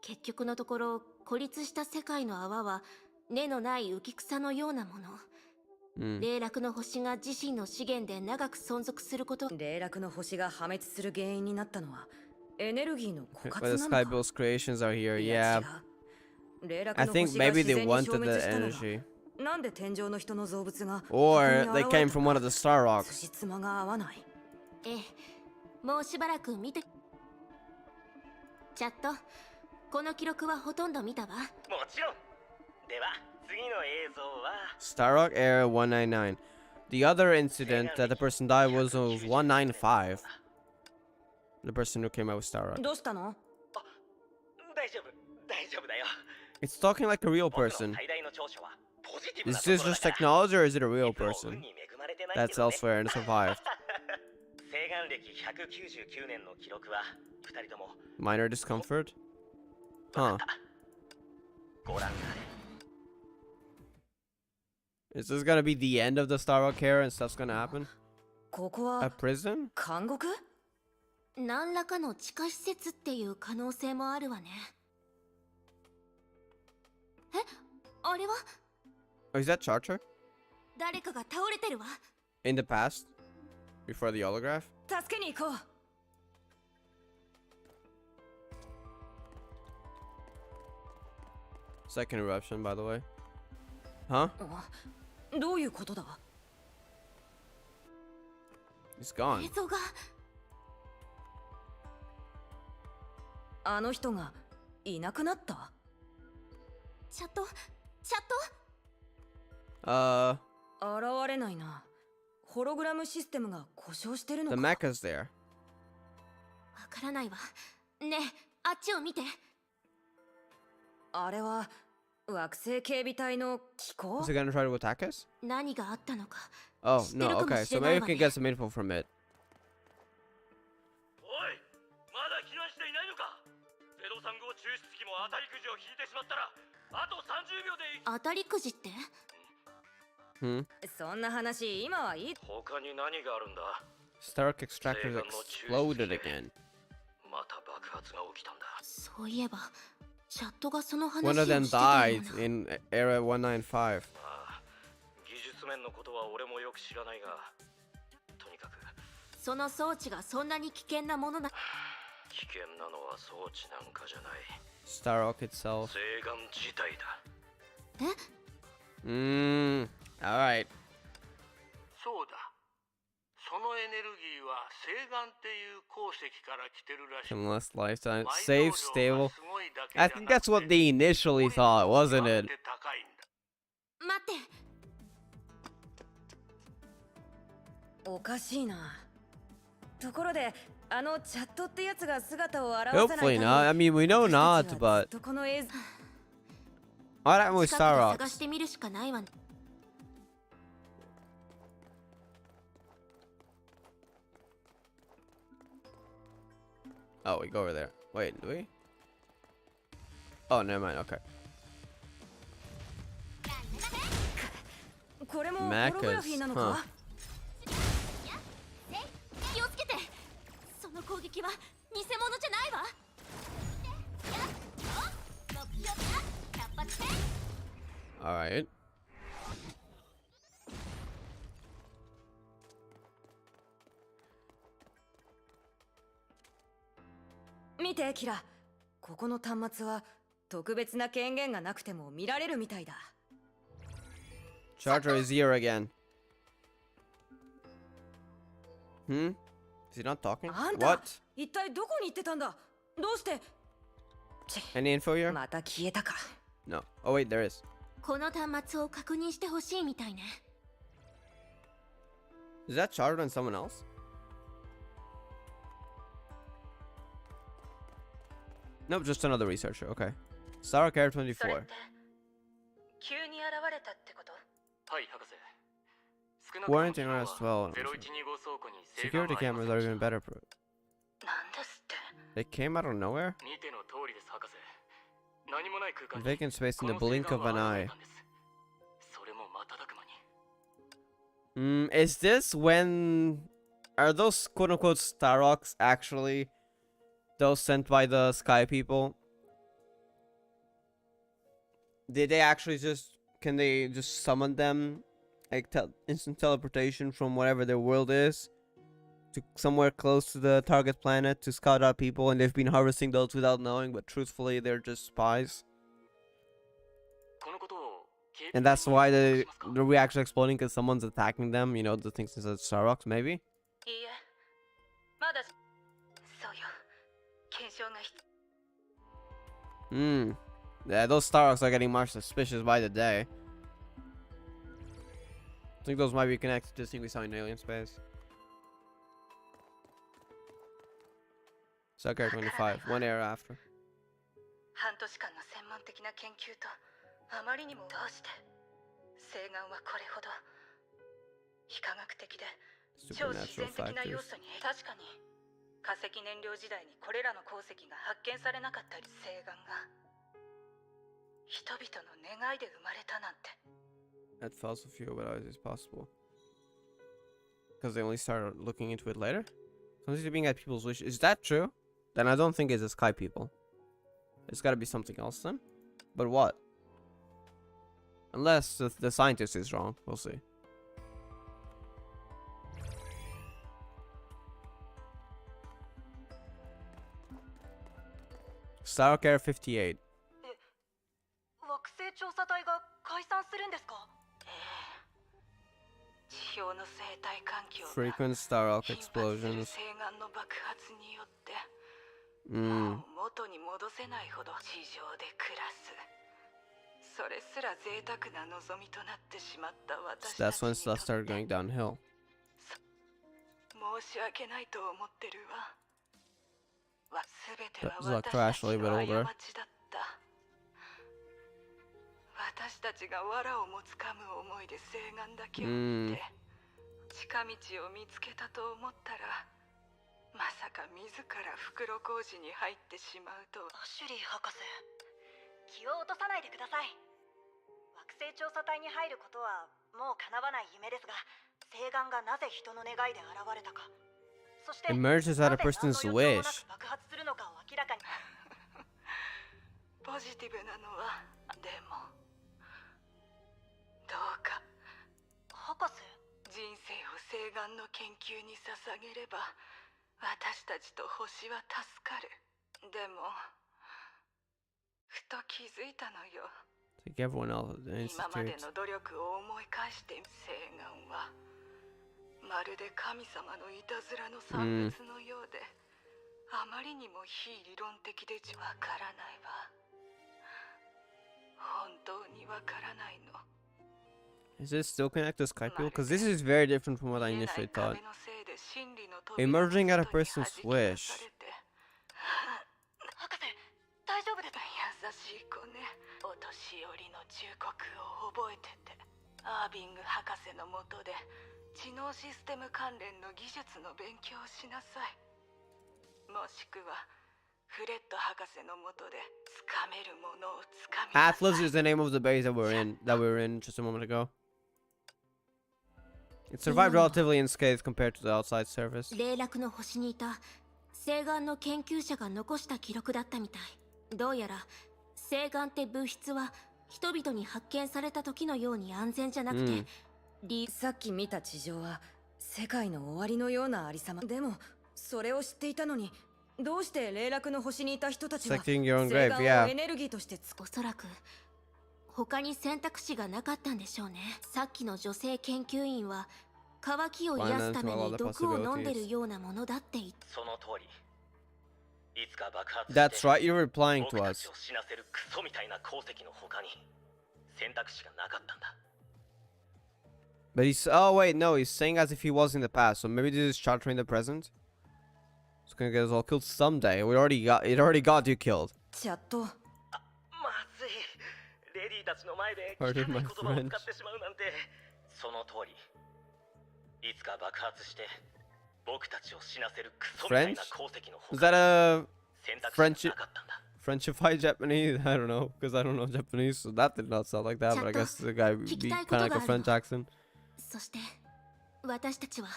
結局のところ孤立した世界の泡は根のない浮き草のようなもの。霊落の星が自身の資源で長く存続すること。霊落の星が破滅する原因になったのはエネルギーの枯 But the 渇なのか。 Skybill's creations are here. いや Yeah. 違う。霊落 I の think 星が maybe 自 they 然に消 wanted 滅 the したの energy. が、なんで天上の人の造物がこ Or こに they 現れ came た from の one か of the star つ rocks. じつまが合わない。ええ、もうしばらく見て。チャット、この記録はほとんど見たわ。もちろん。では次の映像は Star Rock Area 199. The other incident that the person died was 195. The person who came out with Star Rock. どうしたの？大丈夫大丈夫だよ。 It's talking like a real 僕の person. 最大の長所はポジティブな Is と this ころだ just から。 technology or is it a い real つも運 person に恵まれてない that's けどね。 elsewhere and survived? 西岸歴199年の記録は2人とも Minor discomfort? Huh. ご覧あれ。 Is this gonna be the end of the Star Rock era and stuff's gonna happen? ここ A は prison? 監獄？何らかの地下施設っていう可能性もあるわね。え、あれは Oh, is that Charter? 誰かが倒れてるわ。 In the past? Before the holograph? 助けに行こう。 Second eruption, by the way. Huh? どういうことだ？ He's gone. 映像が。あの人がいなくなった？チャット、チャット。現れないな。ホログラムシステムが故障してるの The か。 mecha's there. わからないわ。ねえ、あっちを見て。あれは惑星警備隊の機構？ Is he gonna try to attack us? 何があったのか。 Oh, 知ってる no, かも okay. しれ So ない maybe わ we ね。 can get some info from it. おい、まだ避難していないのか。03号抽出機も当たりくじを引いてしまったらあと30秒で。当たりくじって？ Hmm? そんな話今はいい。他に何があるんだ。 Star Rock extractors exploded again. また爆発が起きたんだ。そういえば、チャットがその話を One of して them たよ died うな。 in Area 195. まあ、技術面のことは俺もよく知らないが、とにかくその装置がそんなに危険なものな。危険なのは装置なんかじゃない。 Star Rock itself. 星岩自体だ。Mmm. Alright. そうだ。そのエネルギーは星岩っていう鉱石から来てるらしい。 Endless lifetime. 埋 Safe, 蔵 stable. 量がすごいだけじゃ I なく think て that's what they initially thought, wasn't it? 高いんだ。待って。おかしいな。ところで、あのチャットってやつが姿を現さない限 Hopefully り not. I mean, we know 私た not, ちはず but っとこの映像 why not with 近くで Star 探 Rocks? してみるしかないわね。Oh, we go over there. Wait, do we? Oh, never mind. Okay. これもホログラフィーなのか？気をつけて。その攻撃は偽物じゃないわ。 All right. 見てキラ、ここの端末は特別な権限がなくても見られるみたいだ。 Charger is here again. Hmm? Is he not talking? あんた What? 一体どこに行ってたんだ？どうして？チ Any info here? また消えたか。 No. Oh, wait, there is. この端末を確認してほしいみたいね。 Is that chartered on someone else? Nope, just another researcher. Okay. Star Rock Air 24. 急に現れたってこと？はい、博士。Quarantine are as well. Security cameras are even better proof. なんですって They came out of nowhere? 見ての通りです博士。何もない空間に Vacant space in the この blink 星 of が an 現 eye. れたんです。それも瞬く間に。Is this when... Are those quote-unquote Staroks actually those sent by the Sky People? Did they actually just... Can they just summon them? Like instant teleportation from whatever their world is to somewhere close to the target planet to scout out people, and they've been harvesting those without knowing, but truthfully they're just spies. このことを警備 And that's why に the reaction exploding because someone's attacking them, you know, the things inside Staroks, maybe? いいえまだそうよ検証が必 Yeah, those Staroks are getting more suspicious by the day. I think those might be connected to the thing we saw in Alien Space. Sucker 25, 1 era after. 半年間の専門的な研究とあまりにもどうして星岩はこれほど非科学的で超自 Supernatural 然的な要 factors. 素に確かに化石燃料時代にこれらの鉱石が発見されなかったり星岩が人々の願いで生まれたなんて That felt so few, but how is this possible? Because they only started looking into it later? Something being at people's wish. Is that true? Then I don't think it's the Sky People. It's gotta be something else then. But what? Unless the scientist is wrong. We'll see. Stark Air 58. 惑星調査隊が解散するんですかええ地表の生態環境が Frequent Stark 頻発する explosions. 星岩の爆発によって Mm. もう元に戻せないほど地上で暮らすそれすら贅沢な望みとなってしまった私 So た that's ちに when と stuff って started going downhill. 申し訳ないと思ってるわすべては That was 私たち actually a bit の older. 過ちだった私たちが藁をもつかむ思いで星岩だけを見て近道を見つけたと思ったらまさか自ら袋小路に入ってしまうとアシュリー博士気を落とさないでください惑星調査隊に入ることはもう叶わない夢ですが星岩がなぜ人の願いで現れたかそして Emerges at a person's なぜ何の予兆もな wish. く爆発するのかを明らかにポジティブなのはでもどうか博士人生を星岩の研究に捧げれば私たちと星は助かるでもふと気づいたのよ Like everyone else at the 今まで institute. の努力を思い返して星岩はまるで神様のいたずらの産物のようで、あまりにも非理論的でわからないわ本当にわからないの Is this still connected to Sky People? Because this is very different from what I initially thought. Emerging at a person's wish. 博士大丈夫です優しい子ねお年寄りの忠告を覚えててアービング博士のもとで知能システム関連の技術の勉強をしなさいもしくはフレッド博士のもとでつかめるものをつかみなさい Atlas is the name of the base that we were in just a moment ago. It survived relatively unscathed compared to the outside surface. 霊落の星にいた星岩の研究者が残した記録だったみたい。どうやら星岩って物質は人々に発見された時のように安全じゃなくて、さっき見た地上は世界の終わりのようなありさまでもそれを知っていたのにどうして霊落の星にいた人たちは Selecting your own 星 grave, 岩を yeah. エネルギーとしておそらく他に選択肢がなかったんでしょうね。さっきの女性研究員は渇きを癒すために毒を飲んでるようなものだって言って、その通りいつか爆発して That's right, you're replying 僕 to た us. ちを死なせるクソみたいな鉱石の他に選択肢がなかったんだ But he's... Oh, wait, no, he's saying as if he was in the past. So maybe this is chartering the present? It's gonna get us all killed someday. It already got you killed. チャットまずいレディーたちの前で Pardon 汚い my 言葉を French. 使ってしまうなんてその通りいつか爆発して僕たちを死なせるクソみたいな鉱石の Is that a 選択肢 French がなかったんだ。 Frenchified Japanese? I don't know, because I don't know Japanese, so that did not sound like that. But I guess the guy would be kind of like a French accent. そして私たちは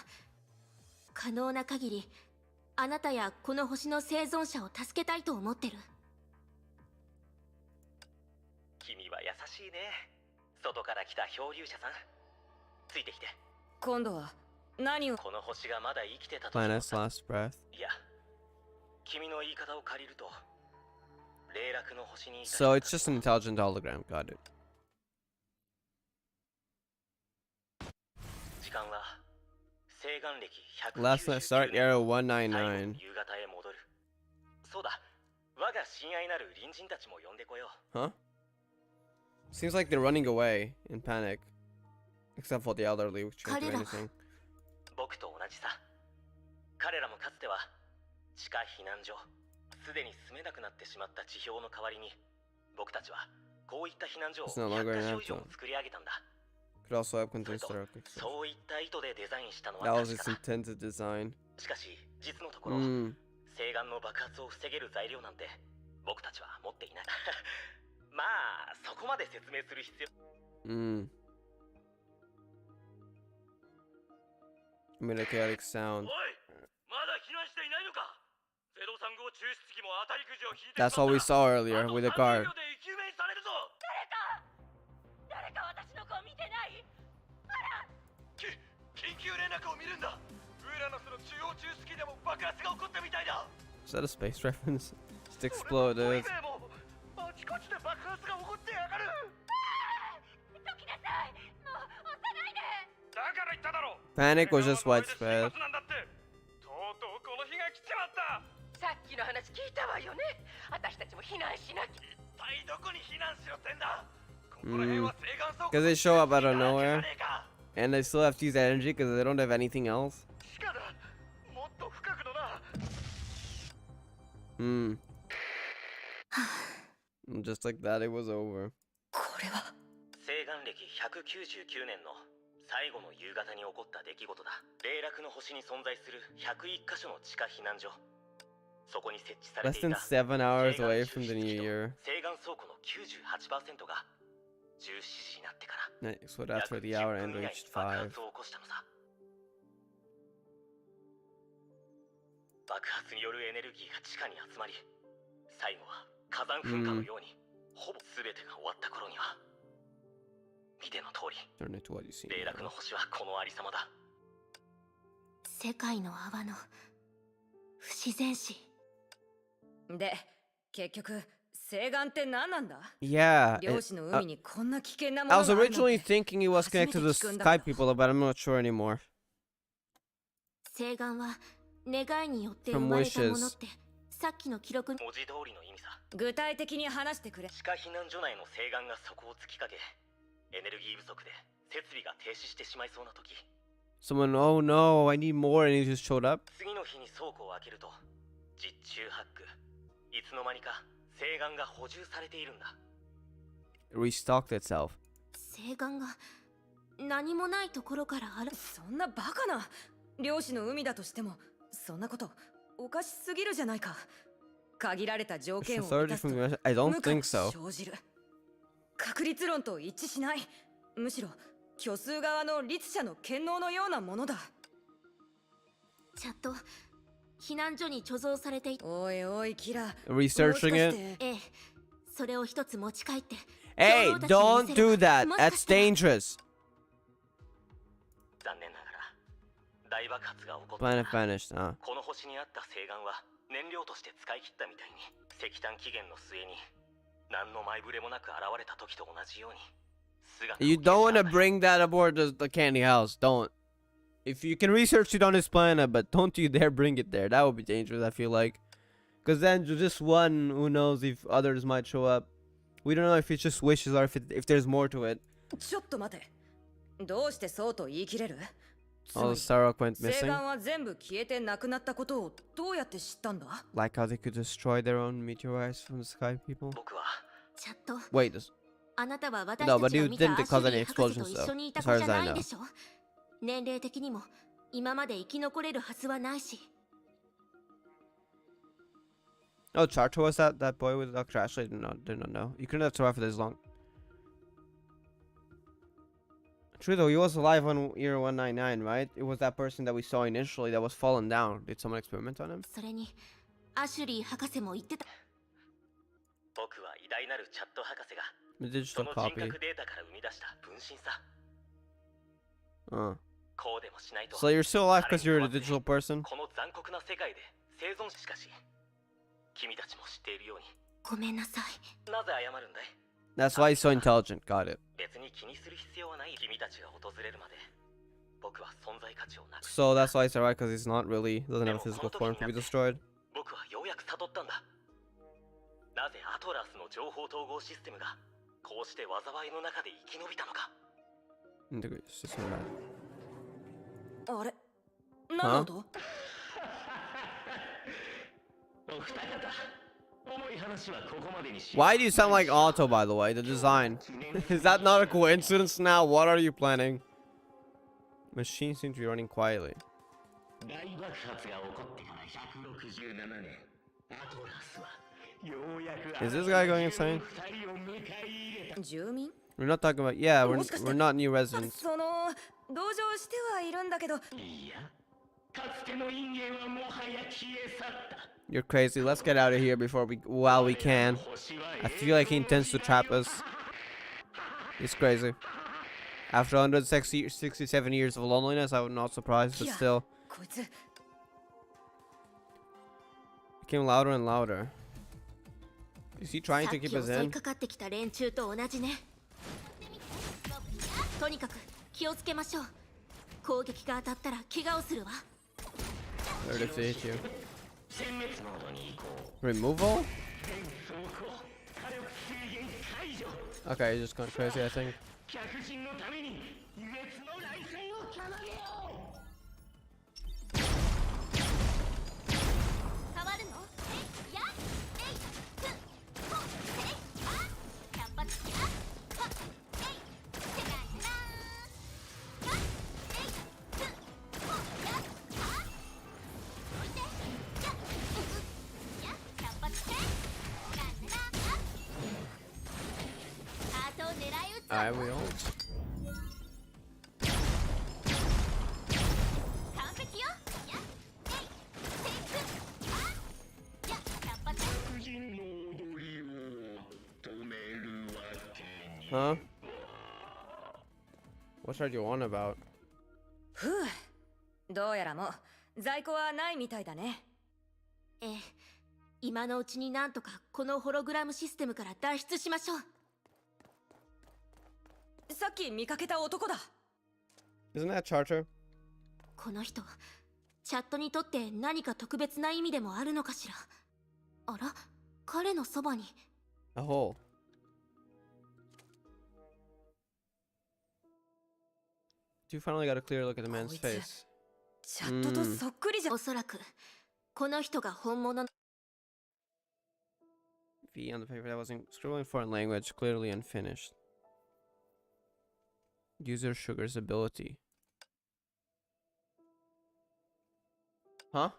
可能な限りあなたやこの星の生存者を助けたいと思ってる。君は優しいね。外から来た漂流者さん、ついてきて。今度は何を。この星がまだ生きてたと Planet's last breath. いや、君の言い方を借りると霊落の星にいた So it's just an intelligent hologram. Got it. 時間は西岸歴 Last night start era 199. 夕方へ戻る。そうだ、我が親愛なる隣人たちも呼んでこよう。 Huh? Seems like they're running away in panic. Except for the elderly, which can't do anything. 僕と同じさ。彼らもかつては地下避難所、すでに住めなくなってしまった地表の代わりに、僕たちはこういった避難所を It's no longer 100 an カ所以上 anthem. 作り上げたんだ。 Could also have それ contained と stereotypes. そういった意図でデザインしたの That は was 確 its かだ。 intended design. しかし実のところ、 Hmm. 西岸の爆発を防げる材料なんて僕たちは持っていない。まあそこまで説明する必要。 Hmm. Made a chaotic sound. おい、まだ避難していないのか。035抽出機も当たりくじを引いて That's what we saw earlier with the guard. 30秒で生き埋めにされるぞ。誰か私の子を見てない？緊急連絡を見るんだ。ウーラノスの中央抽出機でも爆発が起こったみたいだ。 Is that a space reference? Just exploded. あちこちで爆発が起こってやがる。どきなさい。もう押さないで。だから言っただろう。 Panic was just widespread. なんだって。とうとうこの日が来ちまった。さっきの話聞いたわよね。私たちも避難しなきゃ。一体どこに避難しろってんだ。ここら辺は西岸倉庫 Because they show up out of nowhere. And they still have to use energy because they don't have anything else. 地下だ。もっと深くのな。 Hmm. And just like that, it was over. これは西岸歴199年の最後の夕方に起こった出来事だ。霊落の星に存在する101カ所の地下避難所。そこに設置され Less てい than た 7 hours away from the new year. 西岸倉庫の 98% が17時になってから So after the hour end reached 爆 5. 発を起こしたのさ。爆発によるエネルギーが地下に集まり、最後は火山噴火のように、ほぼ全てが終わった頃には、見ての通り、 Turn it to what you see 霊落の now. 星はこのありさまだ。世界の泡の不自然死。で結局西岸って何なんだ。 Yeah. 漁師の海にこんな危険なも I の was があるなんて originally thinking it was connected to the sky people, but I'm not sure anymore. 西岸は願いによって生 From まれたもの wishes. ってさっきの記録に文字通りの意味さ。具体的に話してくれ。地下避難所内の西岸が底を突きかけ、エネルギー不足で設備が停止してしまいそうな時、 Someone, oh no, I need more, and he just showed up. 次の日に倉庫を開けると、実中ハック、いつの間にか西岸が補充されているんだ。 It restocked itself. 西岸が何もないところからある。そんなバカな。漁師の海だとしてもそんなことおかしすぎるじゃないか。限られた条 It's 件 the を third 満たす different と dimension. I don't 無価 think が so. 生じる。確率論と一致しない。むしろ虚数側の律者の権能のようなものだ。チャット避難所に貯蔵されていた。おいおいキラ Researching もしかし it. てええ、それを一つ持ち帰って Hey, 長老たちに don't 見せれば do that. もしか That's したら dangerous. 残念ながら大爆発が起こった。 Planet vanished. この星にあった西岸は燃料として使い切ったみたいに、石炭期限の末に何の前触れもなく現れた時と同じように姿を You don't want to 消したんだ。 bring that aboard the candy house. Don't. If you can research it on this planet, but don't you dare bring it there. That would be dangerous, I feel like. Because then just one, who knows if others might show up. We don't know if it's just wishes or if there's more to it. ちょっと待て。どうしてそうと言い切れる？つ All ま the り Starrock went 西岸 missing. は全部消えてなくなったことをどうやって知ったんだ？ Like how they could destroy their own meteorites from the sky people. 僕はチャット Wait, this. あなたは私 No, た but ちが you 見た didn't アシュ cause リ any ー博士と explosions, 一緒 though, にいた as 子 far じ as ゃ I ない know. でしょ。年齢的にも今まで生き残れるはずはないし。 Oh, Charter was that boy with Dr. Ashley? I did not know. You couldn't have survived for this long. True though, he was alive on year 199, right? It was that person that we saw initially that was fallen down. Did someone experiment on him? それにアシュリー博士も言ってた。僕は偉大なるチャット博士が The そ digital の人 copy. 格データから生み出した分身さ。 Uh. こうでもしないと So you're still alive because you're a digital person? この残酷な世界で生存しかし君たちも知っているようにごめんなさい。なぜ謝るんだい That's why he's so intelligent. Got it. 別に気にする必要はない君たちが訪れるまで僕は存在価値をなく So that's why he's alright because he's not really doesn't have a physical form to be destroyed. 僕はようやく悟ったんだなぜアトラスの情報統合システムがこうして災いの中で生き延びたのか Integrate system. あれ Huh? 何の音？お二方重い話はここまでにし Why do you sound like Otto, by the way? The design. Is that not a coincidence now? What are you planning? Machines seem to be running quietly. 大爆発が起こってから167年アトラスはようやく Is this guy going insane? 二人を迎え入れた住民？ We're not talking about. Yeah, we're not new residents. その同情してはいるんだけど。いやかつての因縁はもはや消え去った You're crazy. Let's get out of here while we can. I feel like he intends to trap us. He's crazy. After 167 years of loneliness, I was not surprised, but still. こいつ It became louder and louder. Is he trying さ to っ keep き us 襲い in? かかってきた連中と同じね。とにかく気をつけましょう。攻撃が当たったら怪我をするわ。 Where did they hit you? 殲滅モードに移行 Removal? 全装甲火力制限解除 Okay, he's just going crazy, I think. 客人のために滅の雷戦を奏でよう変わるの？えいやえいふほえいあ百発やはえいせらいなはえいふほやはおいでやや百発せなんならはハートを狙い撃つ I will. 完璧よやえいせいくあや百発 客人の踊りを止めるわけに Huh? What are you on about? ふう、どうやらもう在庫はないみたいだね。ええ、今のうちになんとかこのホログラムシステムから脱出しましょう。さっき見かけた男だ。 Isn't that Charter? この人、チャットにとって何か特別な意味でもあるのかしら。あら、彼のそばに。 A hole. You finally got a clear look at the man's face. チャットとそっくりじゃ。おそらく、この人が本物の。 V on the paper that wasn't scribbling foreign language, clearly unfinished. User Sugar's ability. Huh?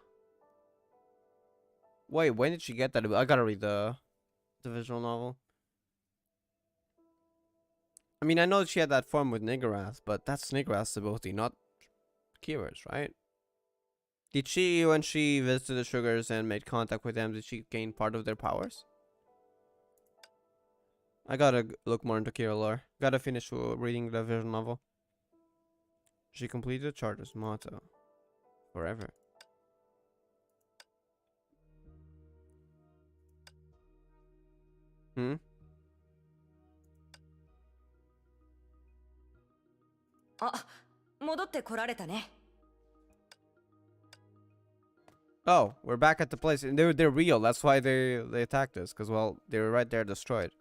Wait, when did she get that? I gotta read the visual novel. I mean, I know she had that form with Niggurath, but that's Niggurath's ability, not Kira's, right? Did she, when she visited the Sugars and made contact with them, did she gain part of their powers? I gotta look more into Kira lore. Gotta finish reading the visual novel. She completed Charter's motto. Forever. Hmm? Ah, 戻ってこられたね。 Oh, we're back at the place. And they're real. That's why they attacked us. Because, well, they were right there destroyed.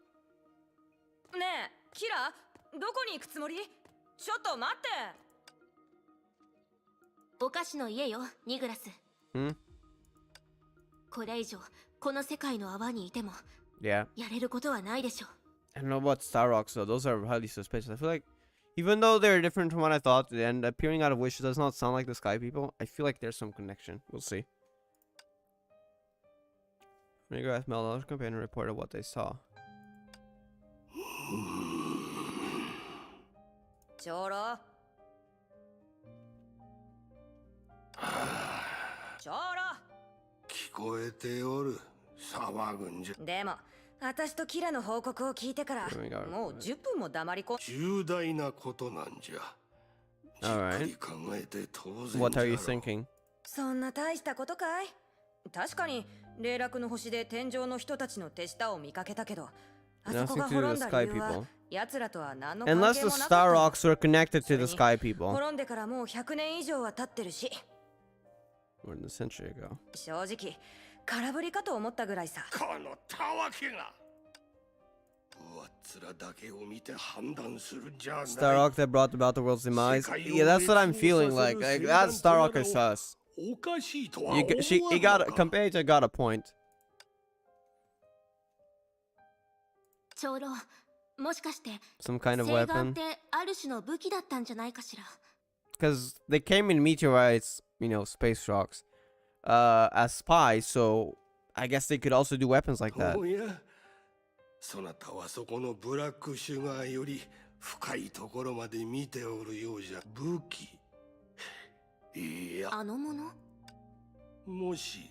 ねえ、キラ、どこに行くつもり？ちょっと待って。お菓子の家よ、ニグラス。Hmm? これ以上、この世界の泡にいても、 Yeah. やれることはないでしょう。 I don't know about Star Rocks, though. Those are highly suspicious. I feel like Even though they're different from what I thought, and appearing out of wishes does not sound like the Sky People, I feel like there's some connection. We'll see. Rhaegar asked Mel's companion reported what they saw. 長老長老聞こえておる。騒ぐんじゃ。でも私とキラの報告を聞いてからもう10分も黙りこ重大なことなんじゃ。じっくり考えて当然じゃろ。 What are you thinking? そんな大したことかい確かに霊落の星で天上の人たちの手下を見かけたけどあそこが滅んだ理由は奴らとは何の関係もな Unless か the った Star Rocks were connected to the Sky People. 滅んでからもう100年以上は経ってるし More than a century ago. 正直空振りかと思ったぐらいさこのたわけが上っ面だけを見て判断するんじゃない。 Star Rock that brought about the world's demise. Yeah, that's what I'm feeling like. That Star Rock is sus. おかしいとは He 思わ got んのか。 Compagnia got a point. 長老、もしかして Some kind of 星眼っ weapon. てある種の武器だったんじゃないかしら。 Because they came in meteorites, you know, space rocks, as spies, so I guess they could also do weapons like that. おや、そなたはそこのブラックシュガーより深いところまで見ておるようじゃ。武器。いや、あのものもし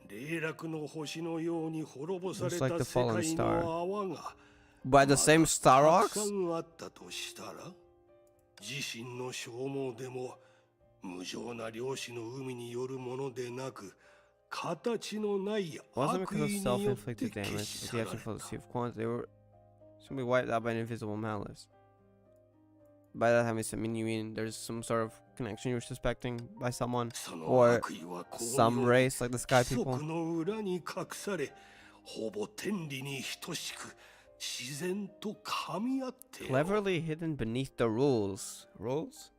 霊落の星のように滅ぼされ Looks た like the 世 fallen 界 star. の泡が By the same Star たくさ Rocks? んあったとしたら、自身の消耗でも無情な漁師の海によるものでなく、形のない Wasn't 悪 because of 意によって self-inflicted 消 damage, し but 去 the ら actual れ for the た。 Sea of Quants, they were simply wiped out by an invisible malice. By that time, I mean you mean there's some sort of connection you're suspecting by someone その or 悪意はこう some よ race like the Sky 規 People. 則の裏に隠され、ほぼ天理に等しく自然と噛み合っておる。 Cleverly hidden beneath the rules. Rules?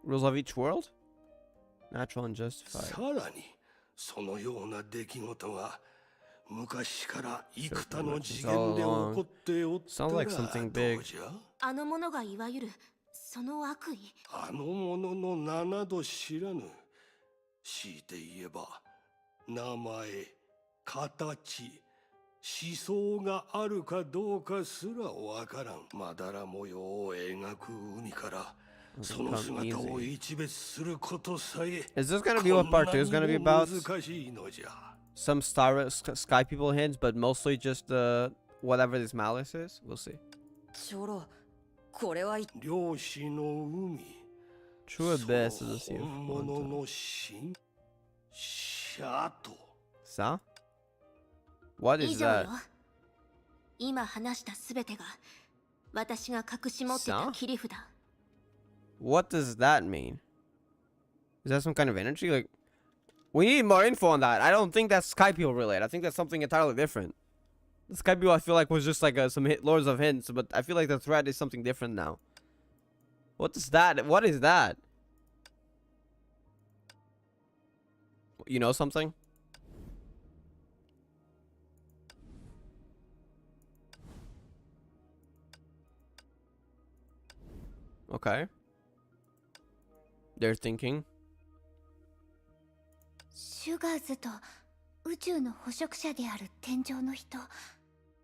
Rules of each world? Natural and justified. さらにそのような出来事が昔から幾多の次元で起こっておったら Sounds like something big. どうじゃ。あのものがいわゆるその悪意。あのものの名など知らぬ。強いて言えば名前、形、思想があるかどうかすらわからん。まだら模様を描く海からその姿を一別することさえ Is this gonna be what part 2 is gonna be about? 難しいのじゃ。 Some Sky People hints, but mostly just whatever this malice is? We'll see. 長老これは漁師の海。 True abyss of the Sea 本 of 物 Quanta. の神シャト。 Sa? What 以 is 上よ that?。今話したすべてが私が隠し持ってた切り札。 What does that mean? Is that some kind of energy? Like, we need more info on that. I don't think that's Sky People related. I think that's something entirely different. The Sky People I feel like was just like some Lords of Hints, but I feel like the threat is something different now. What is that? What is that? You know something? Okay. They're thinking. シュガーズと宇宙の捕食者である天上の人、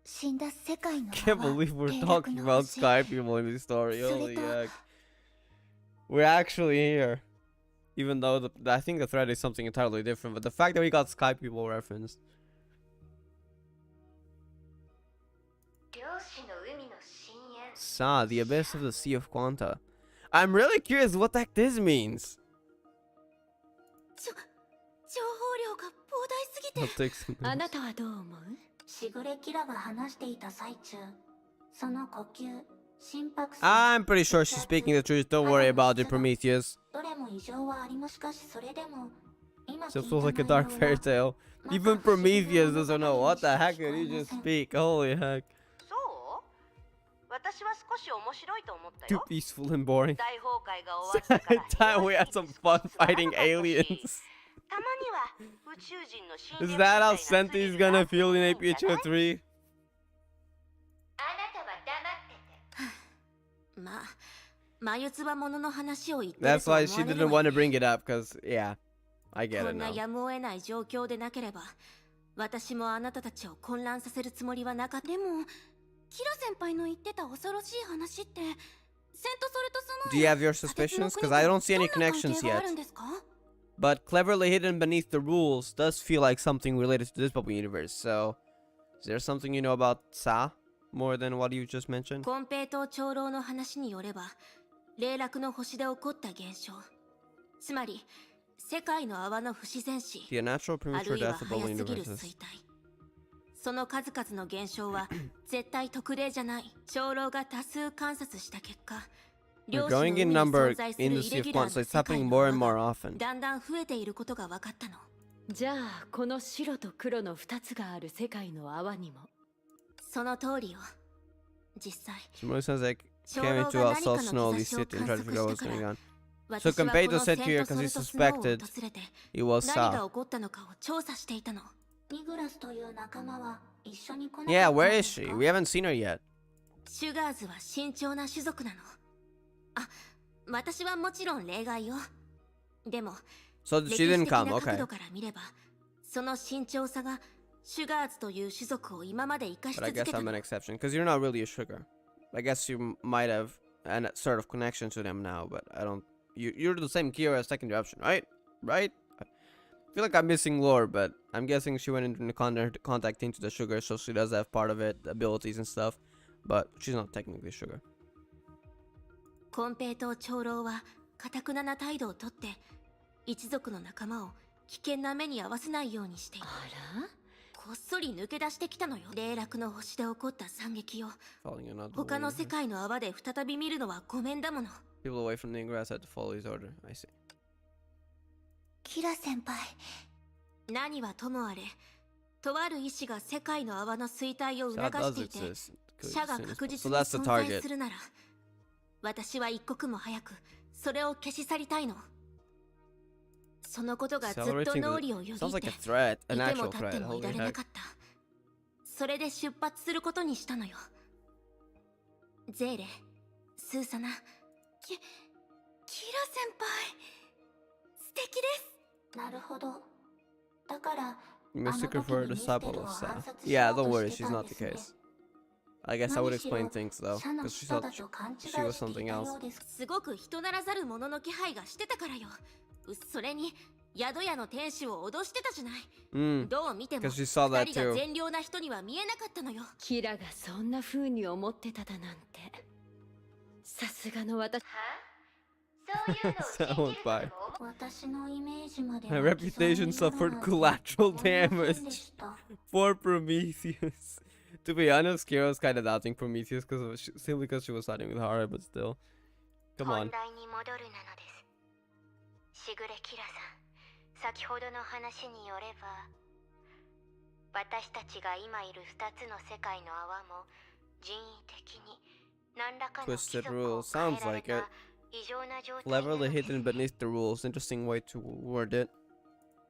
死んだ世界の Can't 泡 believe we're 霊 talking 落の about 星 Sky People in this story. Holy Solito. heck. We're actually here. Even though I think the thread is something entirely different, but the fact that we got Sky People referenced. 漁師の海の深淵 Sa, the abyss of the Sea of Quanta. I'm really curious what the heck this means. 情報量が膨大すぎて。 I'll take some あ notes. なたはどう思うしぐれキラが話していた最中、その呼吸、心拍数、 I'm pretty sure she's speaking the truth. Don't worry about it, Prometheus. どれも異常はありもしかしそれでも今 So 聞 it い feels た like a 内 dark 容 fairy は tale. Even Prometheus doesn't know what the heck did he just speak. Holy heck. そう私は少し面白いと思った Too よ peaceful and boring. 大崩壊が終わってから Time we had some fun fighting aliens. たまには宇宙人の深淵 Is みたい that な how Senti's gonna feel in APHO 3? あなたは黙っててまあ眉唾者の話を言ってる That's と思わ why れ she る didn't わ want to bring it up, because, yeah, I get こ it んな now. やむを得ない状況でなければ私もあなたたちを混乱させるつもりはなかった。でもキラ先輩の言ってた恐ろしい話ってセントソルトスノー Do you have your suspicions? Because I don't see any connections yet. But cleverly hidden beneath the rules does feel like something related to this bubble universe. So, is there something you know about Sa more than what you just mentioned? コンペイトー長老の話によれば霊落の星で起こった現象、つまり世界の泡の不自然死 The unnatural あ premature るいは death of bubble 早すぎる universes. 衰退、その数々の現象は絶対特例じゃない。長老が多数観察した結果、 We're growing in number in the Sea of Quants, so it's happening more and more often. だんだん増えていることが分かったの。じゃあこの白と黒の2つがある世界の泡にも。その通りよ。実際 It sounds like 長 came 老 into が a 何 soul かの slowly 兆しを sit and 観 try to 測 figure out した what's か going on. ら、 So 私はこの Conpeito セ sent ン here ト because ソ he ルトスノーを suspected 訪れて it was 何が Sa. 起こったのかを調査していたの。ニグラスという仲間は一緒に来なかった Yeah, ん where で is す she? か？ We haven't seen her yet. シュガーズは慎重な種族なの。あ、私はもちろん例外よ。でも So 歴 she 史 didn't 的 come, な okay. 角度から見れば、その慎重さがシュガーズという種族を今まで生かし But I 続け guess た I'm の。 an exception, because you're not really a sugar. I guess you might have a sort of connection to them now, but I don't... You're the same Kira as secondary option, right? Right? I feel like I'm missing lore, but I'm guessing she went into contact into the sugar, so she does have part of it, the abilities and stuff, but she's not technically sugar. コンペイトー長老は頑なな態度をとって一族の仲間を危険な目に遭わせないようにしている。あら、こっそり抜け出してきたのよ。霊落の星で起こった惨劇を Following another 他の世 way. 界の泡で再び見るのはごめんだもの。 People away from the ingress had to follow his order. I see. キラ先輩、何はともあれ、とある意志が世界の泡の衰退を So that 促 does していて、 exist. 社が確 So 実に that's the 存在 target. するなら、私は一刻も早くそれを消し去りたいの。そのことがずっと Accelerating 脳 the... 裏をよぎ Sounds っ like て a threat, い an ても actual 立って threat. もい Holy られな heck. かった。それで出発することにしたのよ。ゼーレ、スーサナ、キラ先輩、素敵です。なるほど。だから You mistook her for a disciple of Sa. Yeah, don't worry, she's not the case. I guess I would explain things though, because she thought she was something else. すごく人ならざる者の気配がしてたからよ。それに宿屋の店主を脅してたじゃない。 Mm. どう見ても Because she saw that 二人が too. 善良な人には見えなかったのよ。キラがそんな風に思ってただなんて。さすがの私。That went by. 私のイメージまで My reputation suffered collateral damage for Prometheus. To be honest, Kira's kind of doubting Prometheus simply because she was siding with Hara, but still. Come 本 on. 題に戻るなのです。しぐれキラさん、先ほどの話によれば、私たちが今いる2つの世界の泡も人為的に何らかの規 Twisted 則 rule. を変え Sounds られ like た it. 異常な状態な Cleverly のです。 hidden beneath the rules. Interesting way to word it.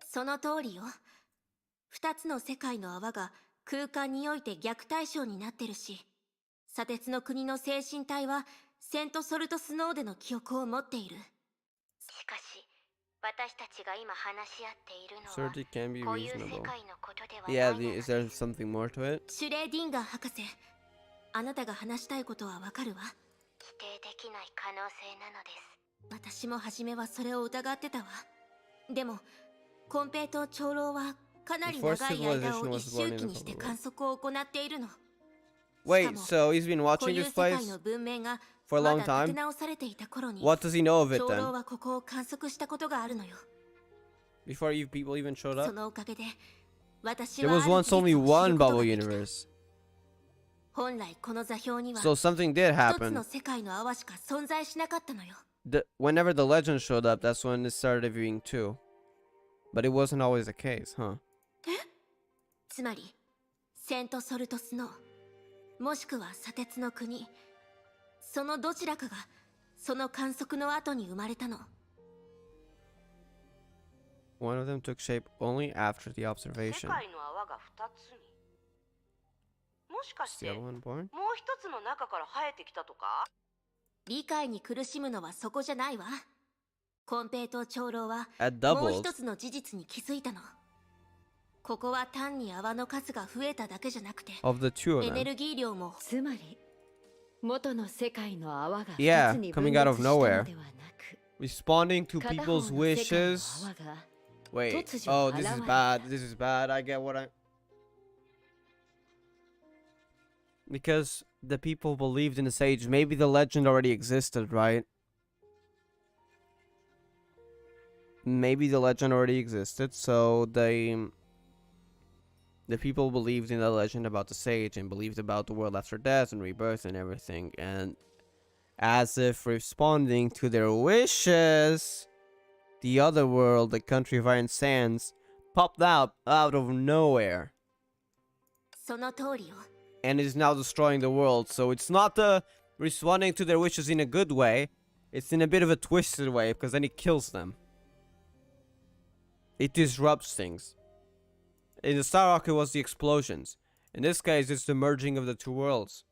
その通りよ。二つの世界の泡が空間において逆対称になってるし、砂鉄の国の精神体はセントソルトスノーでの記憶を持っている。しかし、私たちが今話し合っているのは、 Certainty can be こういう世 reasonable. 界のことではない Yeah, のです。 is there something more to it? シュレーディンガー博士、あなたが話したいことはわかるわ。否定できない可能性なのです。私も初めはそれを疑ってたわ。でも、コンペイトー長老はかなり長い間を一周期にして観測を行っているの。 Wait, so he's been 固 watching 有 this 世界 place の文明が for a ま long だ立て time? 直されていた頃に、 What does he know of it 長老 then? はここを観測したことがあるのよ。 Before you people even showed そ up? のおかげで、私 There は was ある once 事 only 実を知 one ること bubble ができた。 universe. 本来この座標には So something did 一つの happen. 世界の泡しか存在しなかったのよ。Whenever the legend showed up, that's when it started being two. But it wasn't always the case, huh? つまりセントソルトスノー、もしくは砂鉄の国、そのどちらかがその観測の後に生まれたの。 One of them took shape only after the 世 observation. 界の泡が2つに。もしか Is し the て other one born? もう一つの中から生えてきたとか？理解に苦しむのはそこじゃないわ。金平と長老は At もう doubles 一つの事実に気づいたの。ここは単に泡の数が増えただけじゃなくて、 of the two of エネ them. ルギー量もつまり元の世界の泡が Yeah, 2つに分 coming 裂 out of したので nowhere. はなく、 Responding to 片方 people's の世界の wishes. 泡が Wait. 突如 Oh, this is 現れ bad. た。 This is bad. I get what I. Because the people believed in the sage. Maybe the legend already existed, right? Maybe the legend already existed, so the people believed in the legend about the sage and believed about the world after death and rebirth and everything, and as if responding to their wishes, the other world, the country of Iron Sands, popped out of nowhere その通りよ。 and is now destroying the world. So it's not responding to their wishes in a good way, it's in a bit of a twisted way, because then it kills them. It disrupts things. In the Star Rocket was the explosions. In this case, it's the merging of the two worlds.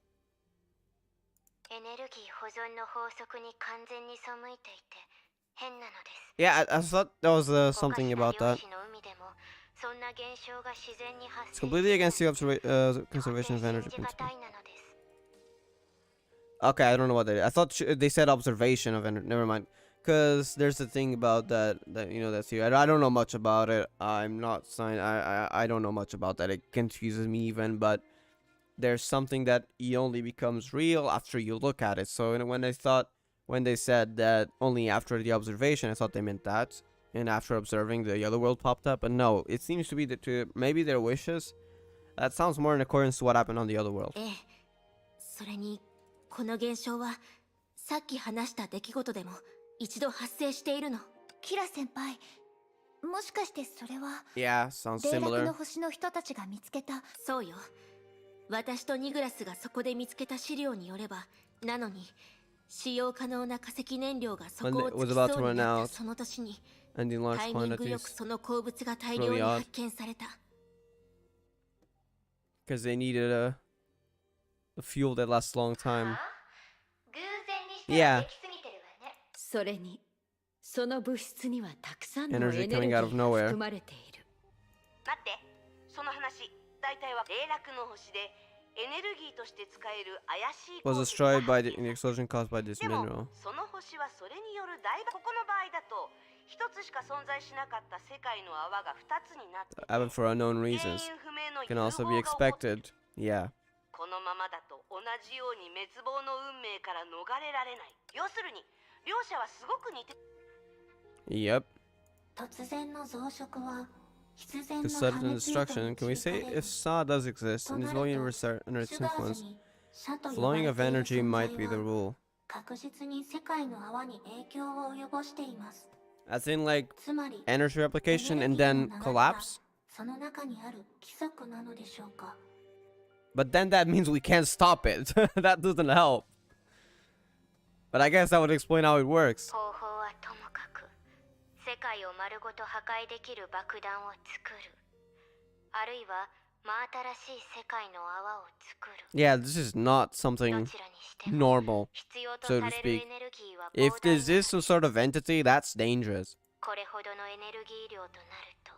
エネルギー保存の法則に完全に背いていて変なのです。 Yeah, I thought there was something about that. おかしな漁師の海でもそんな現象が自然に発 It's 生 completely against the する conservation of 到底 energy 信じが principle. たいなのです。 Okay, I don't know what that is. I thought they said observation of energy. Never mind. Because there's a thing about that you know, that's here. I don't know much about it. I'm not sign. I don't know much about that. It confuses me even. But there's something that it only becomes real after you look at it. So when they said that only after the observation, I thought they meant that. And after observing, the other world popped up. But no, it seems to be maybe their wishes. That sounds more in accordance to what happened on the other world. ええ。それに、この現象は、さっき話した出来事でも一度発生しているの。キラ先輩、もしかしてそれは Yeah, sounds 霊落 similar. の星の人たちが見つけたそうよ。私とニグラスがそこで見つけた資料によれば、なのに、使用可能な化石燃料がそこ When を it was 尽き about そ to うに run なっ out たその年に、 and in large タイミングよく quantities その鉱物が大量 really に odd. 発見された。 because they needed a fuel that lasts a long time. 偶然にしては Yeah. できすぎてるわね。それにその物質にはたくさんの Energy エネルギ coming out of ーが nowhere. 含まれている。待って、その話大体は霊落の星でエネルギーとして使える怪しい Was 鉱石が destroyed by 発 the 見 explosion caused by this でも mineral. その星はそれによる大ここの場合だと一つしか存在しなかった世界の泡が二つになってて Happened for unknown 原 reasons. 因不明の Can 融合 also が be 起こって expected. Yeah. このままだと同じように滅亡の運命から逃れられない。要するに両者はすごく似て Yep. 突然の増殖は必然 The の sudden 破滅へと destruction. Can we 導か say れる if Sa does exist と and な is る flowing と under its シュガー influence, ズにシャと呼ば flowing れ of ている energy 存 might 在 be the は rule. 確実に世界の泡に影響を及ぼしています。 As in like つまり energy replication and then collapse. その中にある規則なのでしょうか。 But then that means we can't stop it. That doesn't help. But I guess that would explain how it works. 方法はともかく世界を丸ごと破壊できる爆弾を作る、あるいは真新しい世界の泡を作る。 Yeah, this is not ど something ちらにしても normal. 必要と so さ to れる speak. エネルギーは If 膨大 this is some sort of entity, that's dangerous. これほどのエネルギー量となると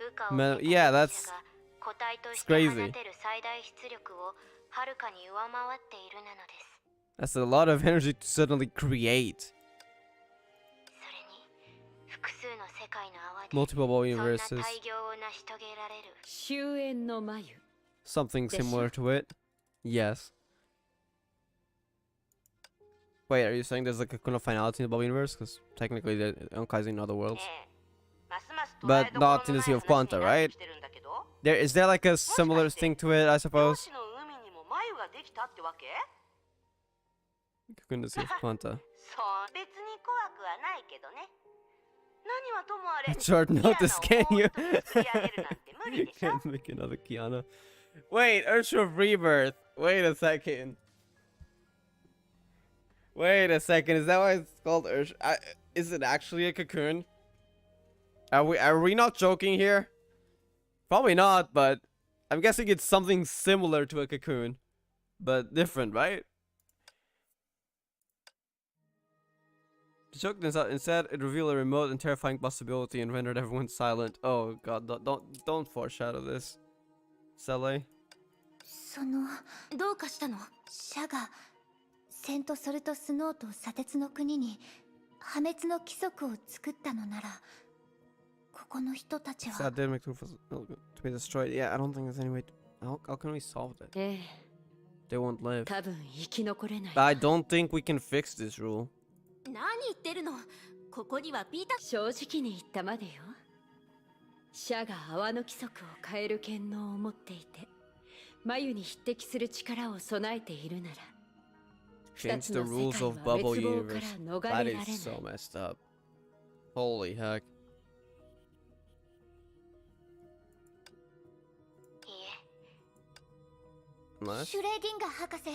羽化を Man, 経た yeah, 勇 that's 者が個体として it's 放 crazy. てる最大出力をはるかに上回っているなのです。 That's a lot of energy to suddenly create. それに複数の世界の泡で Multiple そんな universes. 大業を成し遂げられる。終焉の眉。 Something This similar to it. Yes. Wait, are you saying there's like a kind of finality in the bubble universe? Because technically the Honkai is in another worlds. ええますます But 捉えどころの not in the ない Sea of 話 Quanta, になって right? きてるんだけど、 Is there like a similar thing to it, I 漁 suppose? 師の海にも眉ができたってわけ？ In the Sea of Quanta. そう別に怖くはないけどね。何はともあれ At short キラの notice, can もう you? 一つ作り上げるなんて無理 You でしょ？ can't make another Kiana. Wait, Ursa of Rebirth. Wait a second. Wait a second. Is that why it's called Ursa? Is it actually a cocoon? Are we not joking here? Probably not, but I'm guessing it's something similar to a cocoon, but different, right? The joke instead it revealed a remote and terrifying possibility and rendered everyone silent. Oh god, don't foreshadow this. Sele. そのどうかしたの？シャがセントソルトスノーと砂鉄の国に破滅の規則を作ったのなら、ここの人たちは That did make the roof to be destroyed. Yeah, I don't think there's any way. How can we solve that? ええ、 They won't live. 多分生き残れない。 I don't think we can fix this rule. 何言ってるの？ここにはピーター。正直に言ったまでよ。シャが泡の規則を変える権能を持っていて、眉に匹敵する力を備えているなら、 Change the rules of Bubble Universe. That is so messed up. Holy heck. シュレーディンガー博士、2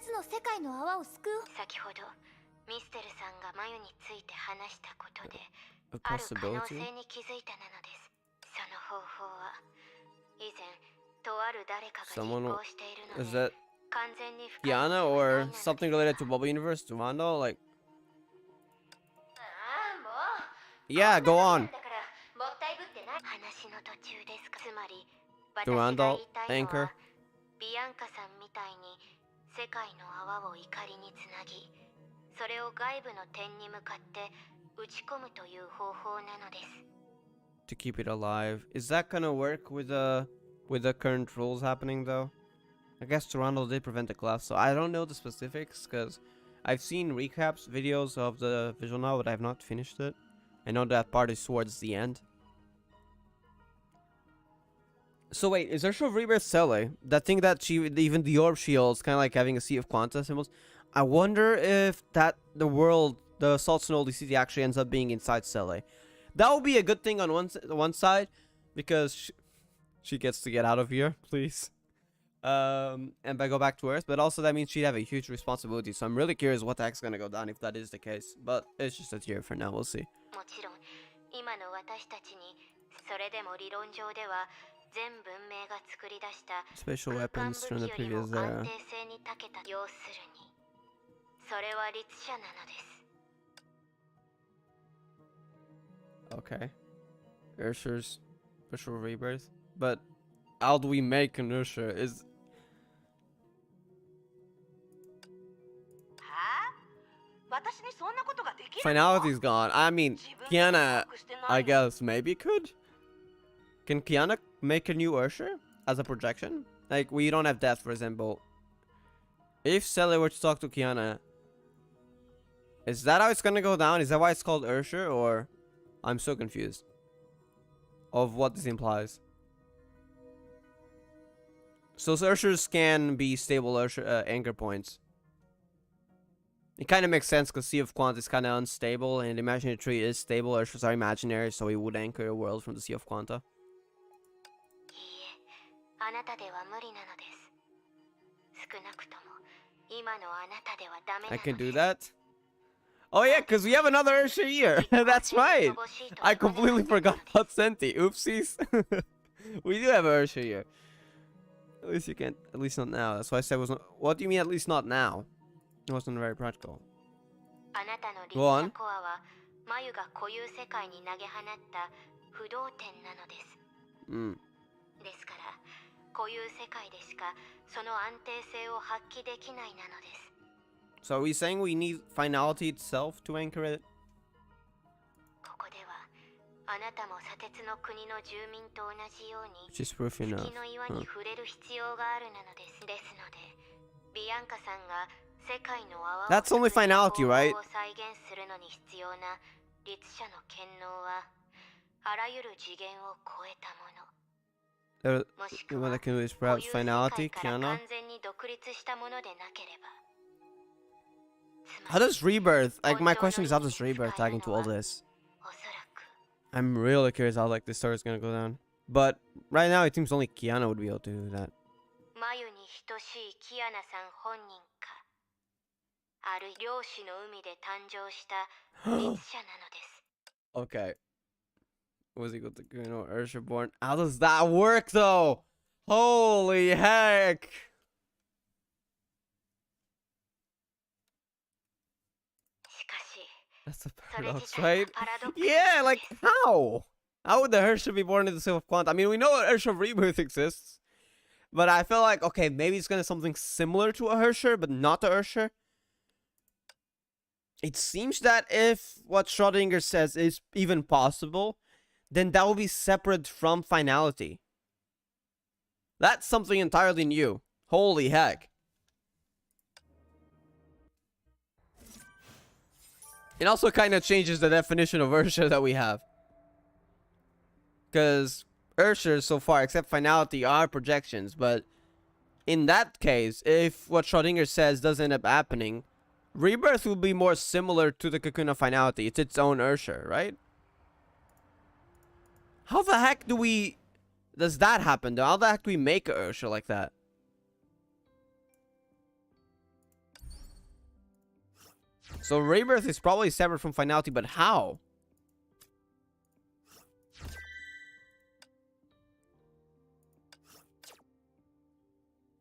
つの世界の泡を救う。先ほどミステルさんが眉について話したことで、ある可能性に気づいたなのです。その方法は以前とある誰かが実行しているの Is で、 that 完全に Kiana or something related to Bubble Universe? Durando? Like. Yeah, go on. 話の途中ですか。つまり Durando, Anchor. ビアンカさんみたいに世界の泡を怒りにつなぎ、それを外部の点に向かって打ち込むという方法なのです。 To keep it alive. Is that gonna work with the current rules happening though? I guess Toronto did prevent the collapse, so I don't know the specifics because I've seen recaps, videos of the visual novel, but I have not finished it. I know that part is towards the end. So wait, is Ursula Rebirth Cele? That thing that even the orb shields, kind of like having a Sea of Quanta symbols. I wonder if that the world, the Salt Snow City actually ends up being inside Cele. That would be a good thing on one side, because she gets to get out of here, please. And by go back to Earth, but also that means she'd have a huge responsibility. So I'm really curious what the heck's gonna go down if that is the case. But it's just a tear for now. We'll see. もちろん今の私たちにそれでも理論上では全文明が作り出した Special 空間 weapons 武 from the 器よりも previous 安 era. 定性に長けた。要するにそれは律者なのです。 Okay. Ursula's Special Rebirth. But how do we make an Ursula? Is はあ？私にそんなことができるの？ finality's gone. I mean, Kiana, I guess maybe could. Can Kiana make a new Ursula as a projection? Like, we don't have death, for example. If Cele were to talk to Kiana, is that how it's gonna go down? Is that why it's called Ursula? Or I'm so confused of what this implies. So Ursulas can be stable anchor points. It kind of makes sense because Sea of Quanta is kind of unstable and Imaginary Tree is stable. Ursulas are imaginary, so it would anchor a world from the Sea of Quanta. いいえ、あなたでは無理なのです。少なくとも今のあなたではダメなの I です。 can do that. Oh yeah, because we have another Ursula here. That's right. I completely forgot about Senti. Oopsies. We do have a Ursula here. At least you can't. At least not now. That's why I said wasn't. What do you mean at least not now? It wasn't very practical. あなたの律 Go 者 on. コアは眉が固有世界に投げ放った不動点なのです。 Mm. ですから固有世界でしかその安定性を発揮できないなのです。 So are we saying we need finality itself to anchor it? ここではあなたも砂鉄の国の住民と同じように Which is proof 月 enough. の岩に触れる必要があるなのです。ですのでビアンカさんが世界の泡を That's only finality, right? を再現するのに必要な律者の権能はあらゆる次元を超えたもの。 もしく What は I can do is 固 perhaps 有世界 finality, から Kiana. 完全に独立したものでなければ。 How does Rebirth? Like, my question is, how does Rebirth tag into all this? おそらく I'm really curious how like this story is gonna go down. But right now, it seems only Kiana would be able to do that. 眉に等しいキアナさん本人か、あるいは漁師の海で誕生した律者なのです。 Okay. Was he good to Kuno or Ursula born? How does that work though? Holy heck! しかし That's a それ自 paradox, 体が right? パラドックス Yeah, like how? How would the Hersher be born into the Seal of Quanta? I mean, we know Hersher Rebirth exists, but I feel like, okay, maybe it's gonna be something similar to a Hersher, but not a Hersher. It seems that if what Schrodinger says is even possible, then that will be separate from finality. That's something entirely new. Holy heck. It also kind of changes the definition of Ursha that we have. Because Urshas so far, except finality, are projections. But in that case, if what Schrodinger says does end up happening, Rebirth will be more similar to the Cocoon of Finality. It's its own Ursha, right? How the heck does that happen though? How the heck do we make a Ursha like that? So Rebirth is probably separate from Finality, but how?